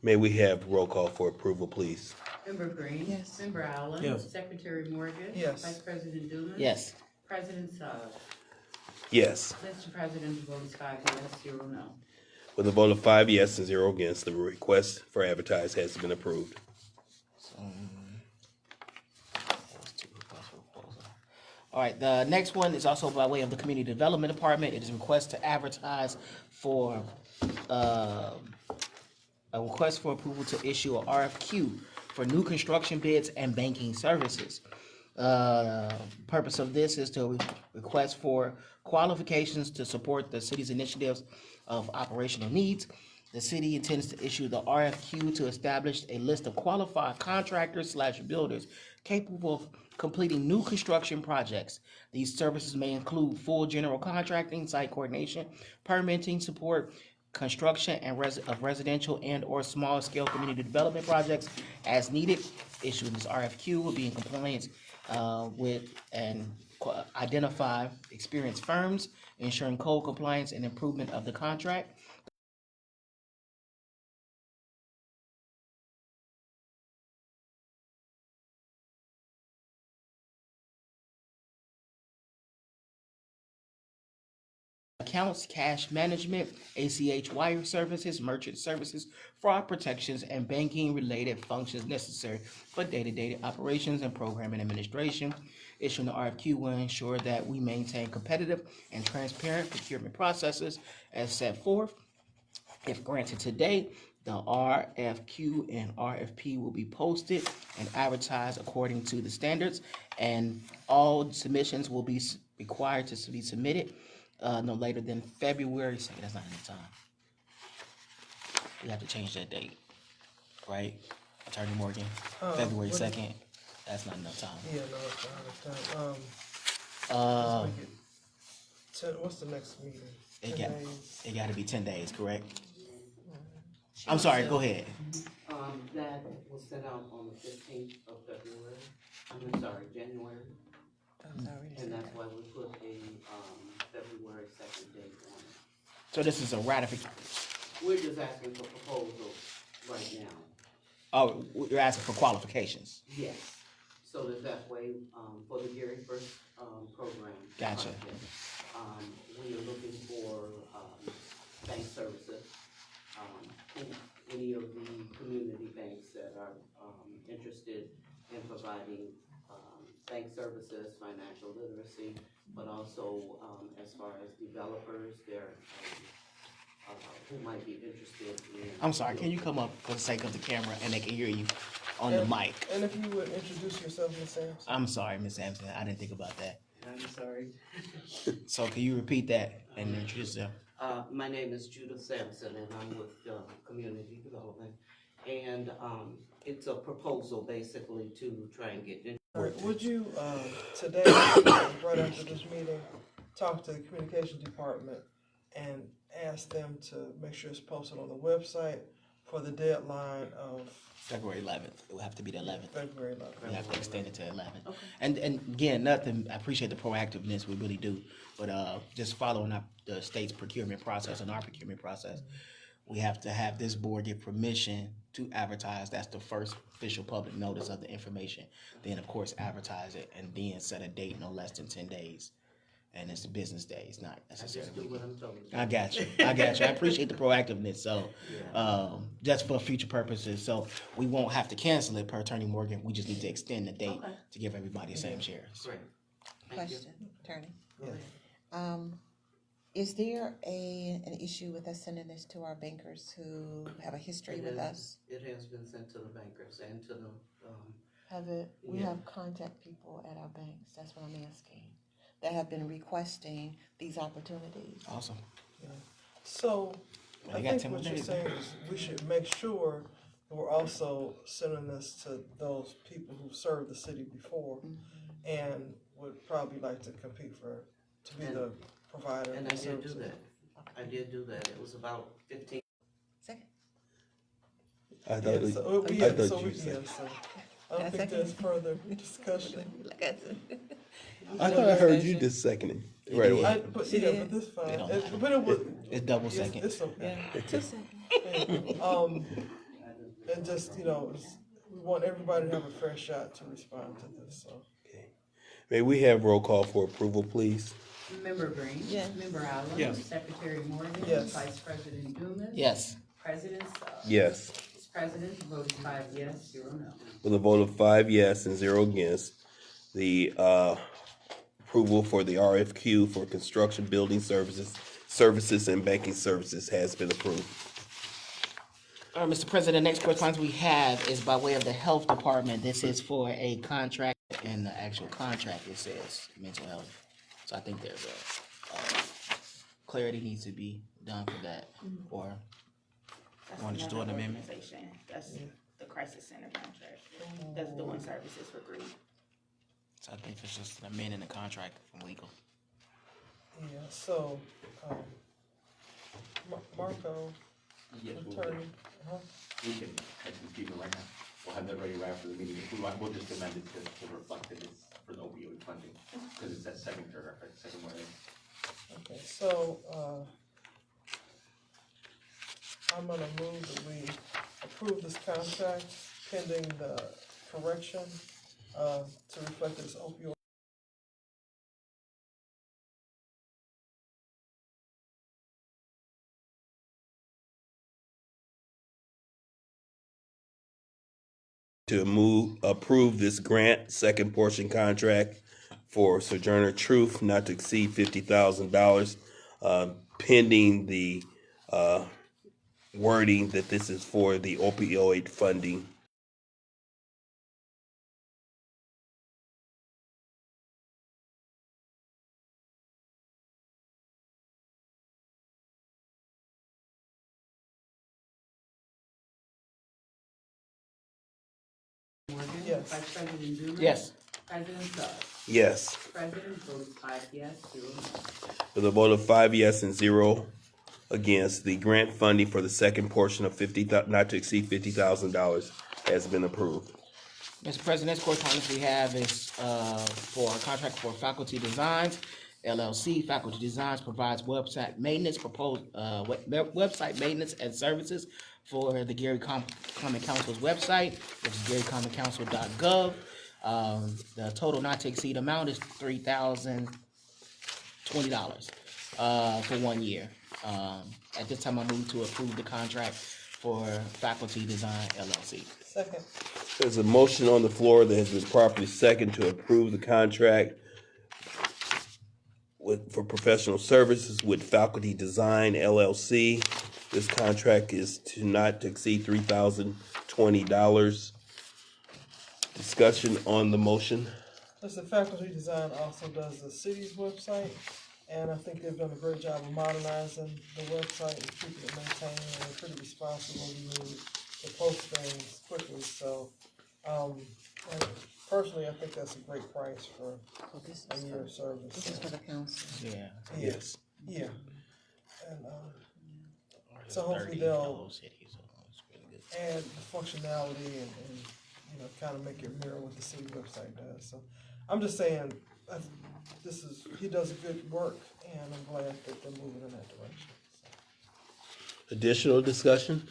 May we have roll call for approval, please? Member Green? Yes. Member Allen? Yes. Secretary Morgan? Yes. Vice President Dumas? Yes. President Suggs? Yes. Mr. President, the vote is 5 yes, 0 no. With a vote of 5 yes and 0 against, the request for advertise has been approved. All right, the next one is also by way of the Community Development Department. It is a request to advertise for a request for approval to issue a RFQ for new construction bids and banking services. Purpose of this is to request for qualifications to support the city's initiatives of operational needs. The city intends to issue the RFQ to establish a list of qualified contractors / builders capable of completing new construction projects. These services may include full general contracting, site coordination, permitting support, construction and of residential and or small scale community development projects as needed. Issuing this RFQ will be in compliance with and identify experienced firms, ensuring code compliance and improvement of the contract. Accounts, cash management, ACH wire services, merchant services, fraud protections, and banking related functions necessary for day-to-day operations and program and administration. Issuing the RFQ will ensure that we maintain competitive and transparent procurement processes as set forth. If granted today, the RFQ and RFP will be posted and advertised according to the standards, and all submissions will be required to be submitted no later than February 2nd. That's not enough time. We have to change that date, right? Attorney Morgan, February what- 2nd. That's not enough time. Yeah, no, it's not enough time. Uh, Let's make it What's the next meeting? It 10 got, days? it got to be 10 days, correct? I'm sorry, go ahead. That was sent out on the 15th of February, I'm sorry, January. And that's why we put a, February 2nd date on it. So this is a ratification. We're just asking for proposals right now. Oh, you're asking for qualifications. Yes, so that way, for the Gary First, program. Gotcha. project, we are looking for, bank services. Any of the community banks that are, interested in providing, bank services, financial literacy, but also, as far as developers, who might be interested in. I'm sorry, can you come up for the sake of the camera and they can hear you on the mic? And if you would introduce yourself, Ms. Sampson. I'm sorry, Ms. Sampson, I didn't think about that. I'm sorry. So can you repeat that and introduce yourself? My name is Judith Sampson, and I'm with Community Development. And it's a proposal basically to try and get. All right, would you, today, right after this meeting, talk to the communications department and ask them to make sure it's posted on the website for the deadline of February 11th. It will have to be the 11th. February 11th. We have to extend it to 11. Okay. And again, nothing, I appreciate the proactiveness, we really do. But just following up the state's procurement process and our procurement process, we have to have this board get permission to advertise. That's the first official public notice of the information. Then, of course, advertise it and then set a date no less than 10 days. And it's a business day, it's not necessarily. I just do what I'm told. I got you. I appreciate the proactiveness. So, just for future purposes, so we won't have to cancel it per Attorney Morgan. We just need to extend the date to give everybody the same shares. Great. Question, Attorney. Yeah. Is there an issue with us sending this to our bankers who have a history with us? It has been sent to the bankers and to the, We have contact people at our banks, that's what I'm asking, that have been requesting these opportunities. Awesome. Yeah. So, Well, I they got think 10 what more you're days. saying is we should make sure that we're also sending this to those people who served the city before and would probably like to compete to be the provider and of I the did do services. that. I did do that. It was about 15. I thought, Yeah, it- so, I yeah, thought so you we, said. yeah, so I don't think there's further discussion. I thought I heard you just seconding right away. But this fine. But it was. It's double second. It's okay. Yeah, 2 seconds. And just, we want everybody to have a fair shot to respond to this, so. May we have roll call for approval, please? Member Green. Yes. Member Allen. Yes. Secretary Morgan. Yes. Vice President Dumas. Yes. President Suggs. Yes. President voted 5 yes, 0 no. With a vote of 5 yes and 0 against, the approval for the RFQ for construction, building services, and banking services has been approved. All right, Mr. President, next correspondence we have is by way of the Health Department. This is for a contract, and the actual contract, it says mental health. So I think there's clarity needs to be done for that, or want to just do an amendment? That's the crisis center contract. That's doing services for grief. So I think it's just amending the contract from legal. Yeah, so, Marco, Yes, attorney, we can keep it right now. We'll have that ready right after the meeting. If we want, we'll just amend it to reflect that it's for the opioid funding, because it's that second paragraph, second word. okay, so, I'm gonna move that we approve this contract pending the correction, to reflect this opioid. To approve this grant, second portion contract for Sojourner Truth, not to exceed $50,000, pending the wording that this is for the opioid funding. Morgan. Yes. Vice President Dumas. Yes. President Suggs. Yes. President voted 5 yes, 0 no. With a vote of 5 yes and 0 against, the grant funding for the second portion of not to exceed $50,000 has been approved. Mr. President, next correspondence we have is for a contract for Faculty Designs, LLC. Faculty Designs provides website maintenance, website maintenance and services for the Gary Common Council's website, which is garycommoncouncil.gov. The total not to exceed amount is $3,020 for 1 year. At this time, I move to approve the contract for Faculty Design LLC. Second. There's a motion on the floor that has been properly seconded to approve the contract for professional services with Faculty Design LLC. This contract is not to exceed $3,020. Discussion on the motion. The Faculty Design also does the city's website, and I think they've done a great job of modernizing the website and keeping it maintained, and they're pretty responsible to post things quickly. So, personally, I think that's a great price for a year of service. This is for the council. Yeah. Yes. Yeah. And so hopefully they'll add the functionality and kind of make it mirror what the city website does. So I'm just saying, he does a good work, and I'm glad that they're moving in that direction. Additional discussion?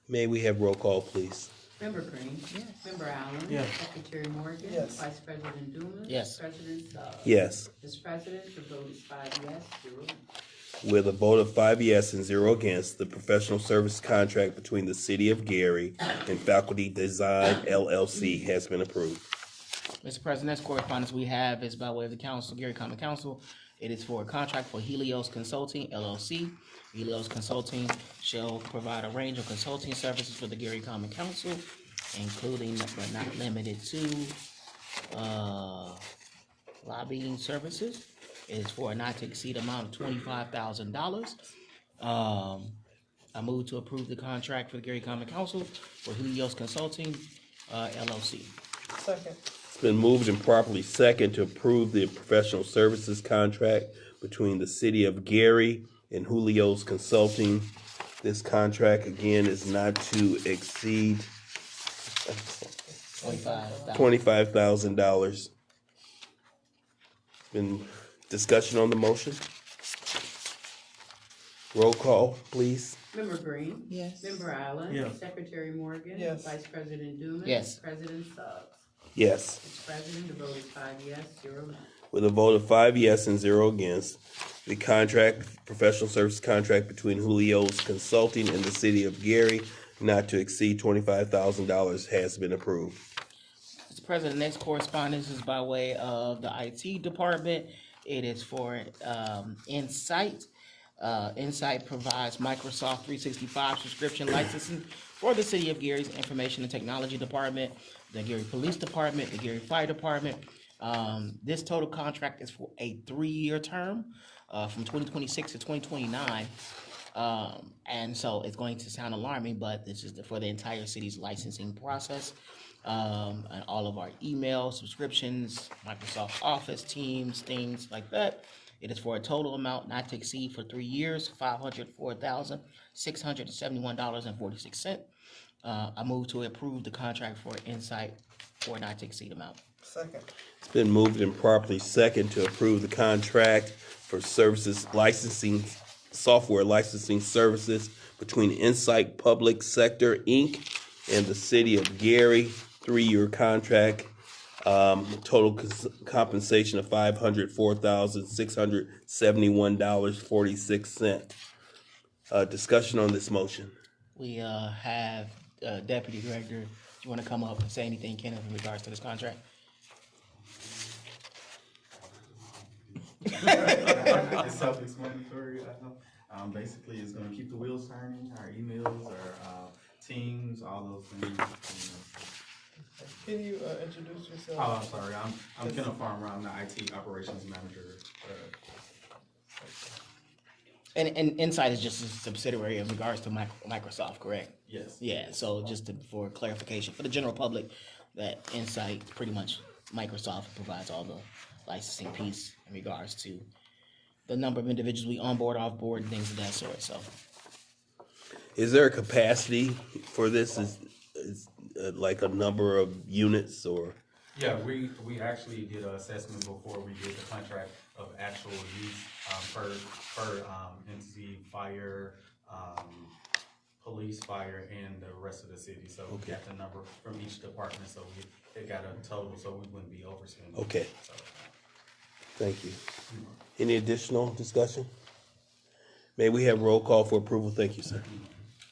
May we have roll call, please? Member Green? Yes. Member Allen? Yes. Secretary Morgan? Yes. Vice President Dumas? Yes. President Suggs? Yes. Mr. President, the vote is 5 yes, 0 no. With a vote of 5 yes and 0 against, the professional service contract between the City of Gary and Faculty Design LLC has been approved. Mr. President, next correspondence we have is by way of the council, Gary Common Council. It is for a contract for Helios Consulting LLC. Helios Consulting shall provide a range of consulting services for the Gary Common Council, including but not limited to lobbying services. It is for a not to exceed amount of $25,000. I move to approve the contract for the Gary Common Council for Helios Consulting LLC. Second. It's been moved and properly second to approve the professional services contract between the City of Gary and Julio's Consulting. This contract, again, is not to exceed $25,000. Been discussion on the motion? Roll call, please. Member Green? Yes. Member Allen? Yes. Secretary Morgan? Yes. Vice President Dumas? Yes. President Suggs? Yes. Mr. President, the vote is 5 yes, 0 no. With a vote of 5 yes and 0 against, the professional service contract between Julio's Consulting and the City of Gary, not to exceed $25,000, has been approved. Mr. President, next correspondence is by way of the IT department. It is for Insight. Insight provides Microsoft 365 subscription licensing for the City of Gary's Information and Technology Department, the Gary Police Department, the Gary Fire Department. This total contract is for a 3-year term from 2026 to 2029. And so it's going to sound alarming, but this is for the entire city's licensing process. And all of our email subscriptions, Microsoft Office, Teams, things like that. It is for a total amount not to exceed for 3 years, $504,671.46. I move to approve the contract for Insight for not to exceed amount. Second. It's been moved and properly second to approve the contract for services licensing, software licensing services between Insight Public Sector, Inc. and the City of Gary. 3-year contract, total compensation of $504,671.46. Discussion on this motion. We have Deputy Director. Do you want to come up and say anything, Kenneth, in regards to this contract? It's self-explanatory. Basically, it's going to keep the wheels turning. Our emails, our Teams, all those things. Can you introduce yourself? Oh, I'm sorry. I'm Kenneth Farmer. I'm the IT operations manager. And Insight is just a subsidiary in regards to Microsoft, correct? Yes. Yeah. So just for clarification for the general public, that Insight pretty much Microsoft provides all the licensing piece in regards to the number of individuals we onboard, offboard, and things of that sort. So, Is there a capacity for this? Is like a number of units or? Yeah, we actually did an assessment before we did the contract of actual use per entity, fire, police, fire, and the rest of the city. So we got the number from each department, so it got a total, so we wouldn't be overspending. Okay. So, Thank you. Any additional discussion? May we have roll call for approval? Thank you, sir.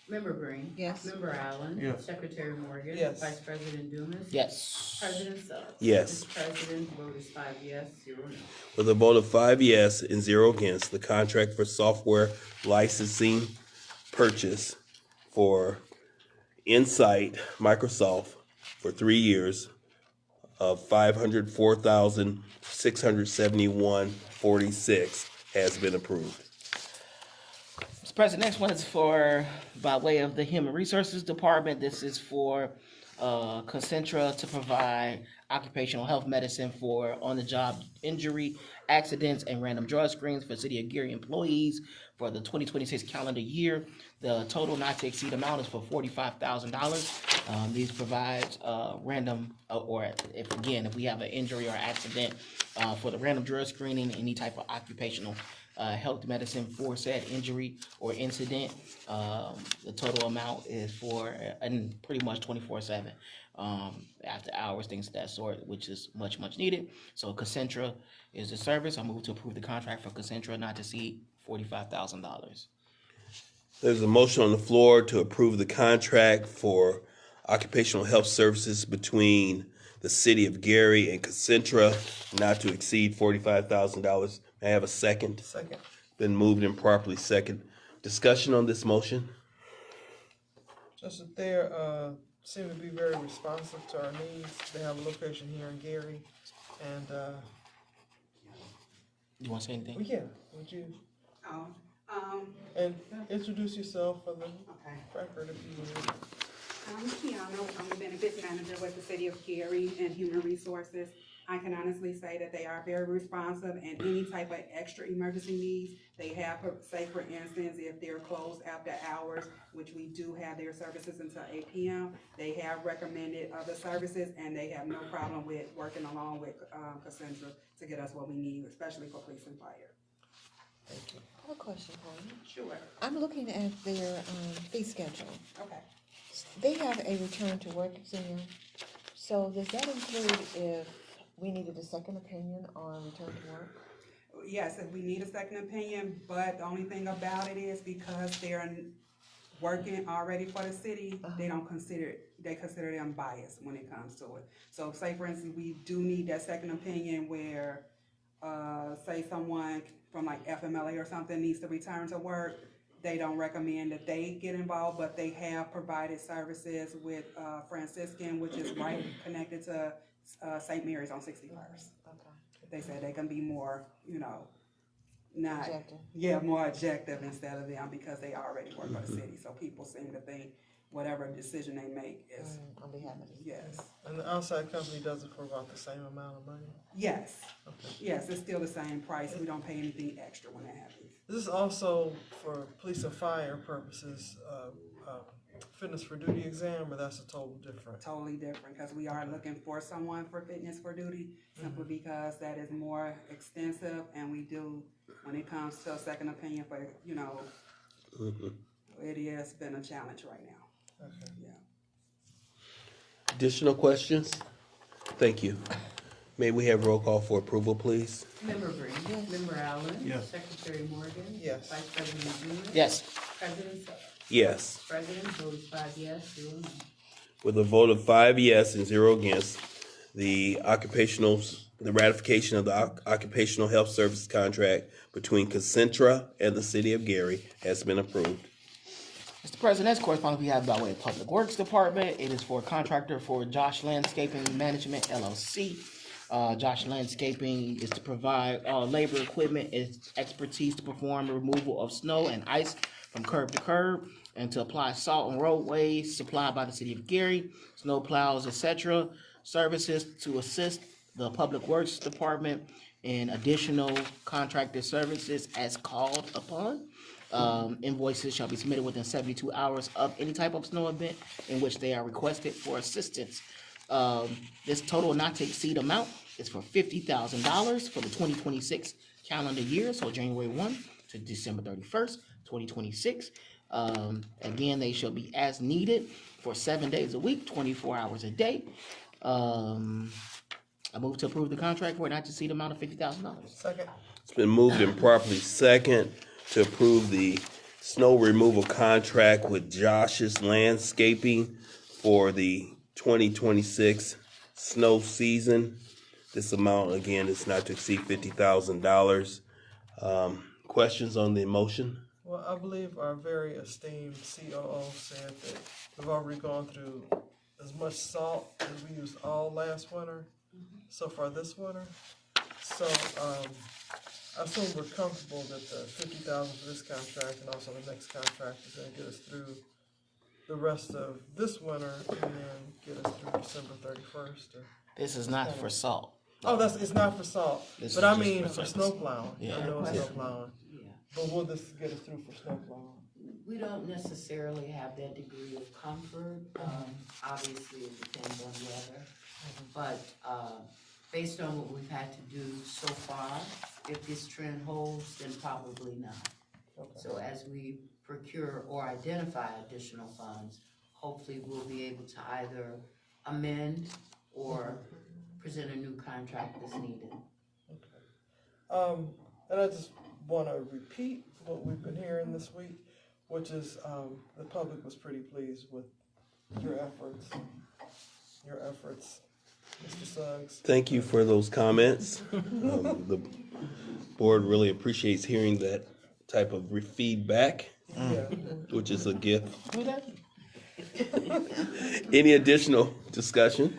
Member Green. Yes. Member Allen. Yes. Secretary Morgan. Yes. Vice President Dumas. yes. President Suggs. Yes. Mr. President, vote is 5 yes, 0 no. With a vote of 5 yes and 0 against, the contract for software licensing purchase for Insight Microsoft for 3 years of $504,671.46 has been approved. Mr. President, next one is for, by way of the Human Resources Department. This is for Concentra to provide occupational health medicine for on-the-job injury, accidents, and random drug screens for City of Gary employees for the 2026 calendar year. The total not to exceed amount is for $45,000. These provides random, or if we have an injury or accident, for the random drug screening, any type of occupational health medicine for said injury or incident. The total amount is for, and pretty much 24/7, after hours, things of that sort, which is much, much needed. So Concentra is the service. I move to approve the contract for Concentra not to exceed $45,000. There's a motion on the floor to approve the contract for occupational health services between the City of Gary and Concentra not to exceed $45,000. May I have a second? Second. Been moved and properly second. Discussion on this motion? Just that they seem to be very responsive to our needs. They have a location here in Gary, and You want to say anything? yeah, would you Oh, and introduce yourself for the okay. record if you would? I'm Kiana. I'm the benefits manager with the City of Gary and Human Resources. I can honestly say that they are very responsive, and any type of extra emergency needs they have, say for instance, if they're closed after hours, which we do have their services until 8 p.m., they have recommended other services, and they have no problem with working along with Concentra to get us what we need, especially for police and fire. Thank you. I have a question for you. Sure. I'm looking at their fee schedule. Okay. They have a return to work exam. So does that include if we needed a second opinion on return to work? Yes, if we need a second opinion, but the only thing about it is because they're working already for the city, they don't consider them biased when it comes to it. So say for instance, we do need that second opinion where, say someone from like FMLA or something needs to return to work, they don't recommend that they get involved, but they have provided services with Franciscan, which is right connected to St. Mary's on 61st. Okay. They said they can be more, not, Objective. yeah, more objective instead of them because they already work for the city. So people seem to think whatever decision they make is, On behalf of the yes. And the outside company does it for about the same amount of money? Yes, Okay. yes, it's still the same price. We don't pay anything extra when that happens. This is also for police and fire purposes, fitness for duty exam, or that's a total different? Totally different because we are looking for someone for fitness for duty simply because that is more extensive and we do, when it comes to a second opinion for, it has been a challenge right now. Okay. Yeah. Additional questions? Thank you. May we have roll call for approval, please? Member Green. Yes. Member Allen. Yes. Secretary Morgan. Yes. Vice President Dumas. Yes. President Suggs. Yes. President, vote is 5 yes, 0 no. With a vote of 5 yes and 0 against, the ratification of the occupational health services contract between Concentra and the City of Gary has been approved. Mr. President, next correspondence we have by way of Public Works Department. It is for a contractor for Josh Landscaping Management LLC. Josh Landscaping is to provide labor, equipment, and expertise to perform the removal of snow and ice from curb to curb and to apply salt on roadways supplied by the City of Gary, snow plows, etc. Services to assist the Public Works Department in additional contracted services as called upon. Invoices shall be submitted within 72 hours of any type of snow event in which they are requested for assistance. This total not to exceed amount is for $50,000 for the 2026 calendar year, so January 1 to December 31st, 2026. Again, they shall be as needed for 7 days a week, 24 hours a day. I move to approve the contract for not to exceed amount of $50,000. Second. It's been moved and properly second to approve the snow removal contract with Josh's Landscaping for the 2026 snow season. This amount, again, is not to exceed $50,000. Questions on the motion? Well, I believe our very esteemed COO said that we've already gone through as much salt as we used all last winter, so far this winter. So, I assume we're comfortable that the $50,000 for this contract and also the next contract is gonna get us through the rest of this winter and then get us through December 31st. This is not for salt. Oh, it's not for salt, This but is I just mean for for service. snow plowing. Yeah. I know it's snow plowing. But will this get us through for snow plowing? We don't necessarily have that degree of comfort. Obviously, it depends on weather. But based on what we've had to do so far, if this trend holds, then probably not. So as we procure or identify additional funds, hopefully we'll be able to either amend or present a new contract as needed. And I just want to repeat what we've been hearing this week, which is the public was pretty pleased with your efforts. Mr. Suggs. Thank you for those comments. The board really appreciates hearing that type of feedback, which is a gift. Any additional discussion?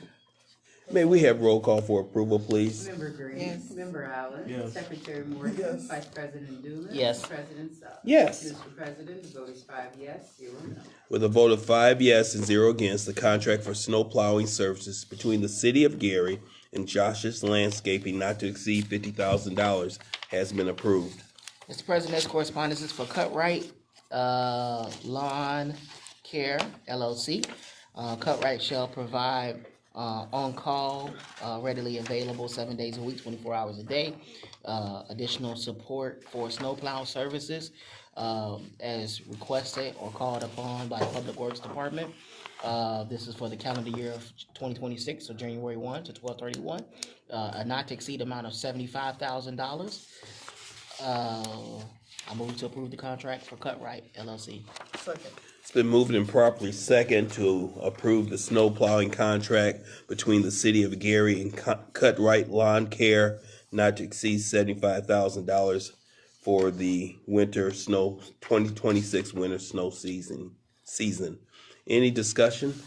May we have roll call for approval, please? Member Green. Yes. Member Allen. Yes. Secretary Morgan. Yes. Vice President Dumas. Yes. President Suggs. Yes. Mr. President, the vote is 5 yes, 0 no. With a vote of 5 yes and 0 against, the contract for snow plowing services between the city of Gary and Josh's Landscaping not to exceed $50,000 has been approved. Mr. President, this correspondence is for Cutright Lawn Care LLC. Cutright shall provide on-call, readily available 7 days a week, 24 hours a day. Additional support for snowplow services as requested or called upon by the Public Works Department. This is for the calendar year of 2026, so January 1 to 12/31. A not to exceed amount of $75,000. I move to approve the contract for Cutright LLC. Second. It's been moved and properly second to approve the snow plowing contract between the city of Gary and Cutright Lawn Care not to exceed $75,000 for the winter snow, 2026 winter snow season. Any discussion?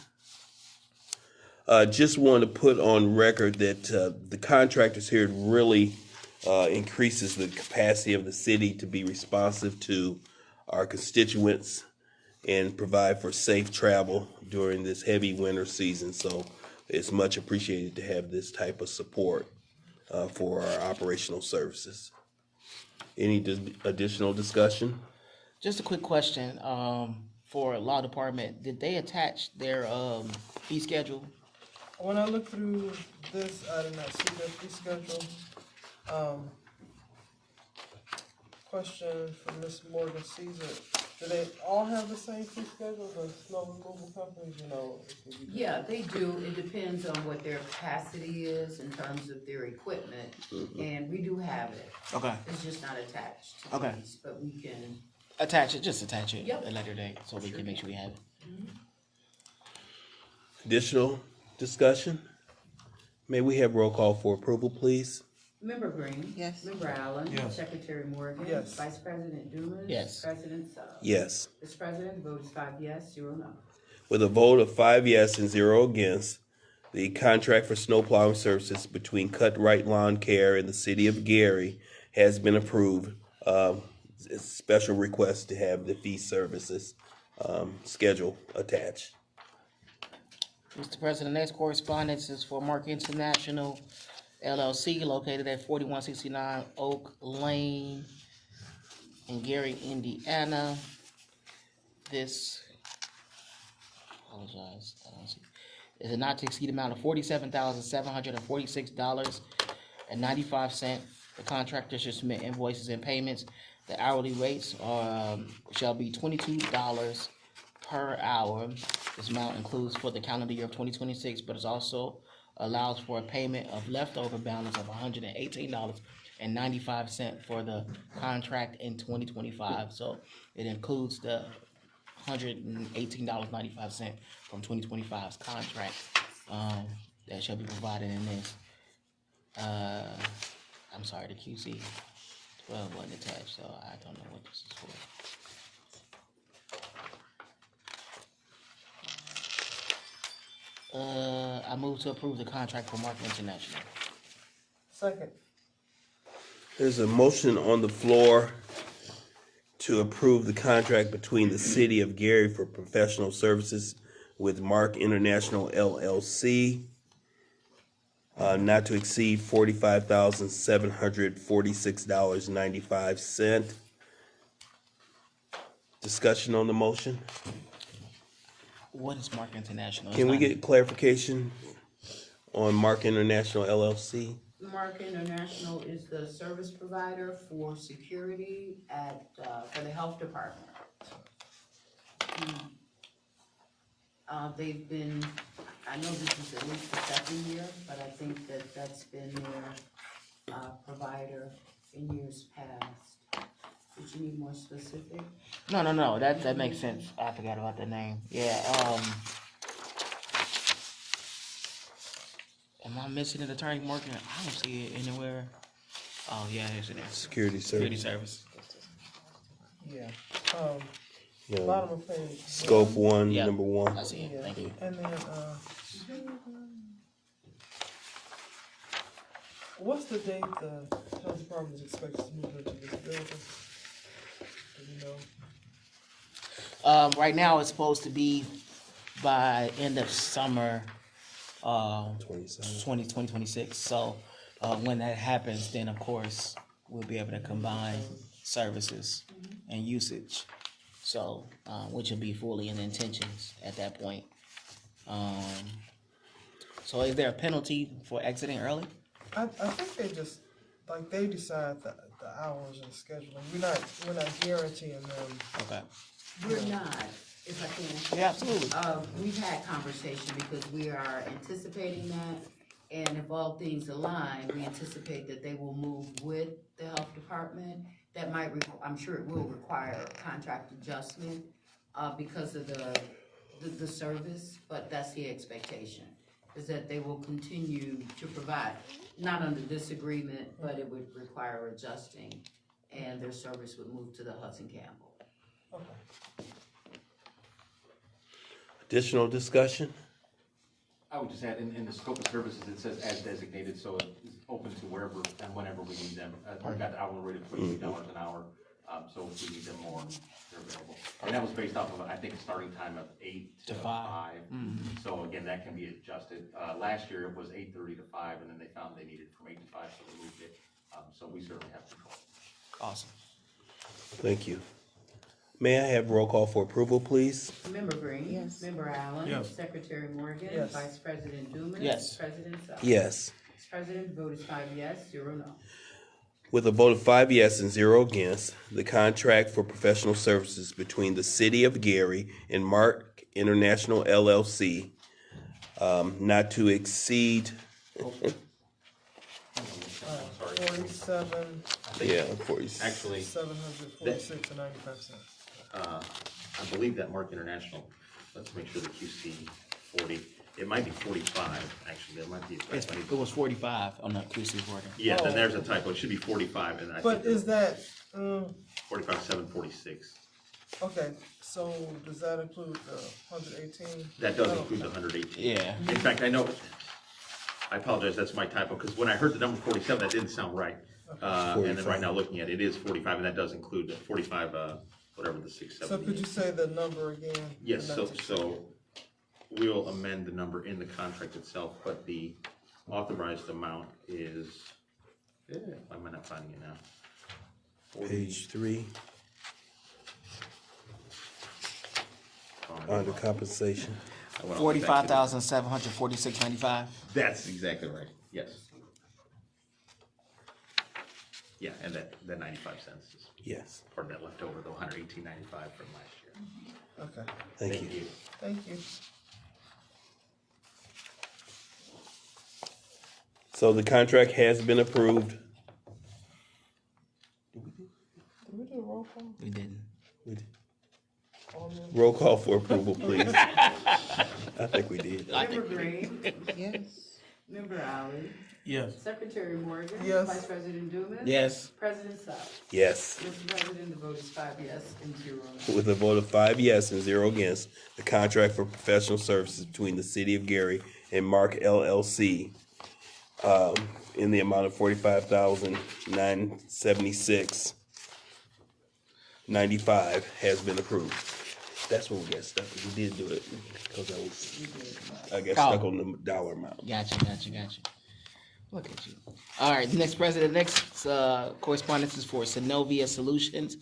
Just want to put on record that the contractors here really increases the capacity of the city to be responsive to our constituents and provide for safe travel during this heavy winter season. So it's much appreciated to have this type of support for our operational services. Any additional discussion? Just a quick question, for law department, did they attach their, fee schedule? When I look through this, I did not see their fee schedule. Question for Ms. Morgan Caesar. Do they all have the same fee schedule, the snow removal companies, you know? Yeah, they do. It depends on what their capacity is in terms of their equipment, and we do have it. Okay. It's just not attached to Okay. these, but we can. Attach it, just attach it Yep. at a later date, so we can make sure we have it. Additional discussion? May we have roll call for approval, please? Member Green. Yes. Member Allen. Yes. Secretary Morgan. Yes. Vice President Dumas. Yes. President Suggs. Yes. Mr. President, the vote is 5 yes, 0 no. With a vote of 5 yes and 0 against, the contract for snow plowing services between Cutright Lawn Care and the city of Gary has been approved. It's a special request to have the fee services schedule attached. Mr. President, next correspondence is for Mark International LLC located at 4169 Oak Lane in Gary, Indiana. This, apologize, I don't see, is a not to exceed amount of $47,746.95. The contractor should submit invoices and payments. The hourly rates shall be $22 per hour. This amount includes for the calendar year of 2026, but it also allows for a payment of leftover balance of $118.95 for the contract in 2025. So it includes the $118.95 from 2025's contract that shall be provided in this. I'm sorry, the QC 12 wasn't attached, so I don't know what this is for. I move to approve the contract for Mark International. Second. There's a motion on the floor to approve the contract between the City of Gary for professional services with Mark International LLC, not to exceed $45,746.95. Discussion on the motion. What is Mark International? Can we get clarification on Mark International LLC? Mark International is the service provider for security for the health department. They've been, I know this is at least the second year, but I think that's been their provider in years past. Did you need more specific? No, that makes sense. I forgot about the name. Yeah, am I missing an attorney market? I don't see it anywhere. Oh, yeah, it's in there. Security service. Yeah. Yeah. Bottom of page. Scope 1, Yeah. number 1. I see it. Yeah. Thank you. And then, what's the date the health department is expected to move into this building? Do you know? Right now, it's supposed to be by end of summer, 2026. So, when that happens, then of course, we'll be able to combine services and usage. So, which will be fully in intentions at that point. So is there a penalty for exiting early? I think they just, like, they decide the hours and scheduling. We're not guaranteeing them. Okay. We're not, if I can. Yeah, absolutely. We've had conversation because we are anticipating that, and if all things align, we anticipate that they will move with the health department. That might, I'm sure it will require a contract adjustment, because of the service, but that's the expectation, is that they will continue to provide, not under this agreement, but it would require adjusting, and their service would move to the Hudson Campbell. Okay. Additional discussion? I would just add, in the scope of services, it says as designated, so it's open to wherever and whenever we need them. We've got the hourly rate of $22 an hour, so if we need them more, they're available. And that was based off of, I think, a starting time of 8 to 5. So again, that can be adjusted. Last year, it was 8:30 to 5, and then they found they needed from 8 to 5, so they moved it. So we certainly have control. Awesome. Thank you. May I have roll call for approval, please? Member Green? Yes. Member Allen? Yes. Secretary Morgan? Yes. Vice President Dumas? Yes. President Sutton? Yes. Mr. President, vote is 5 yes, 0 no. With a vote of 5 yes and 0 against, the contract for professional services between the City of Gary and Mark International LLC, not to exceed, 47. yeah, 46. Actually, 746 and 95 cents. I believe that Mark International, let's make sure the QC 40, it might be 45, actually, there might be a typo. It was 45 on the QC version. Yeah, then there's a typo, it should be 45, and I But think is that, 45,746. okay, so does that include the 118? That does include the 118. Yeah. In fact, I know, I apologize, that's my typo, because when I heard the number 47, that didn't sound right. And then right now, looking at it, it is 45, and that does include the 45, whatever the 670 So could you say the number again? Yes, so we'll amend the number in the contract itself, but the authorized amount is, why am I not finding it now? Page 3. Under compensation. 45,746.95. That's exactly right, yes. Yeah, and that 95 cents is. Yes. Part of that leftover, the 118.95 from last year. Okay. Thank you. Thank you. So the contract has been approved. Did we do a roll call? We didn't. Roll call for approval, please. I think we did. Member Green. Yes. Member Allen. Yes. Secretary Morgan. Yes. Vice President Dumas. Yes. President Sowell. Yes. Mr. President, the vote is 5 yes and 0 no. With a vote of 5 yes and 0 against, the contract for professional services between the City of Gary and Mark LLC in the amount of $45,976.95 has been approved. That's what we got stuck. We did do it because I got stuck on the dollar amount. Gotcha. Look at you. All right, next correspondence is for Synovia Solutions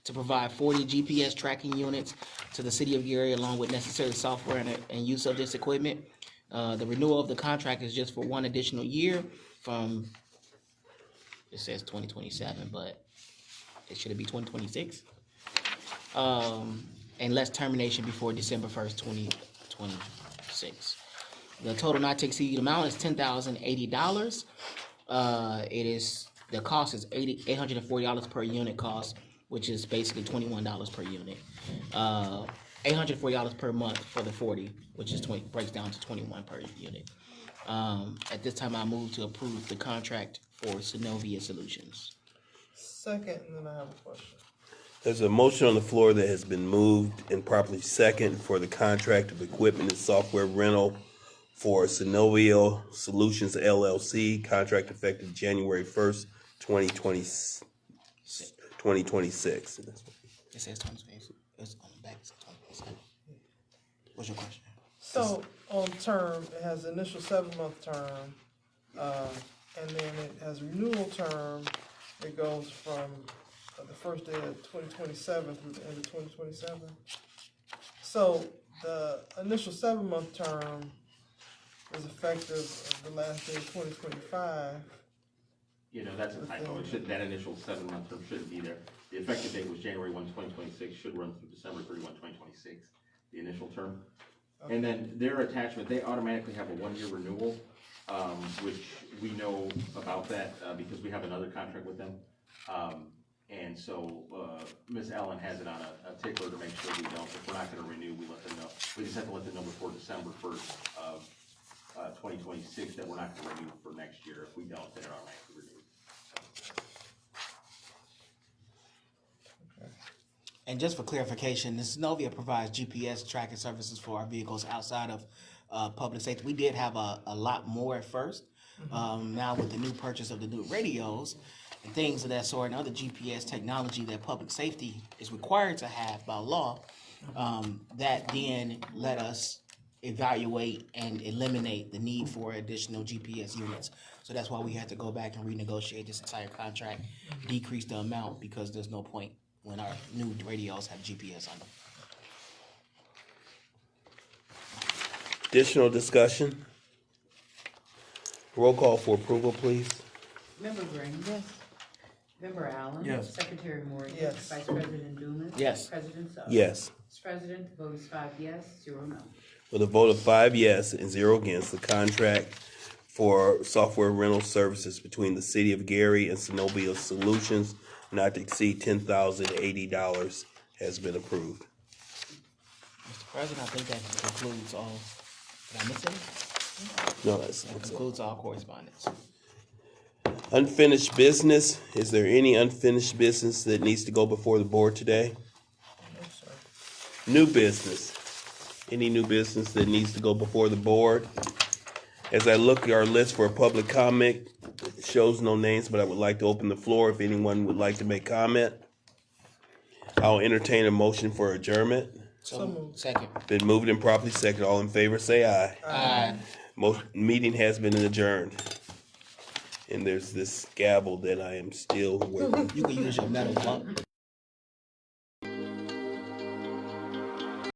to provide 40 GPS tracking units to the City of Gary along with necessary software and use of this equipment. The renewal of the contract is just for 1 additional year from, it says 2027, but it should be 2026. Unless termination before December 1st, 2026. The total not to exceed amount is $10,080. The cost is $840 per unit cost, which is basically $21 per unit. $840 per month for the 40, which is breaks down to 21 per unit. At this time, I move to approve the contract for Synovia Solutions. Second, and then I have a question. There's a motion on the floor that has been moved and properly second for the contract of equipment and software rental for Synovia Solutions LLC, contract effective January 1st, 2026. It says 2026. It's on the back. It says 2027. What's your question? So on term, it has initial 7-month term, and then it has renewal term. It goes from the first day of 2027 through the end of 2027. So the initial 7-month term is effective the last day of 2025. That's a typo. That initial 7-month term shouldn't be there. The effective date was January 1, 2026, should run through December 31, 2026, the initial term. Okay. And then their attachment, they automatically have a 1-year renewal, which we know about that because we have another contract with them. And so Ms. Allen has it on a tickler to make sure we don't. If we're not going to renew, we let them know. We just have to let them know before December 1st of 2026 that we're not going to renew for next year. If we don't, then they're automatically renewed. And just for clarification, Synovia provides GPS tracking services for our vehicles outside of public safety. We did have a lot more at first. Now with the new purchase of the new radios and things of that sort and other GPS technology that public safety is required to have by law, that then let us evaluate and eliminate the need for additional GPS units. So that's why we had to go back and renegotiate this entire contract, decrease the amount because there's no point when our new radios have GPS on them. Additional discussion? Roll call for approval, please. Member Green. Yes. Member Allen. Yes. Secretary Morgan. Yes. Vice President Dumas. Yes. President Sowell. Yes. Mr. President, the vote is 5 yes, 0 no. With a vote of 5 yes and 0 against, the contract for software rental services between the City of Gary and Synovia Solutions not to exceed $10,080 has been approved. Mr. President, I think that concludes all. Did I miss anything? No, That concludes all correspondence. Unfinished business. Is there any unfinished business that needs to go before the board today? No, sir. New business. Any new business that needs to go before the board? As I look at our list for a public comment, it shows no names, but I would like to open the floor if anyone would like to make comment. I'll entertain a motion for adjournment. So moved. Second. Been moved and properly seconded. All in favor, say aye. Aye. Meeting has been adjourned. And there's this gavel that I am still working. You can use your metal blunt.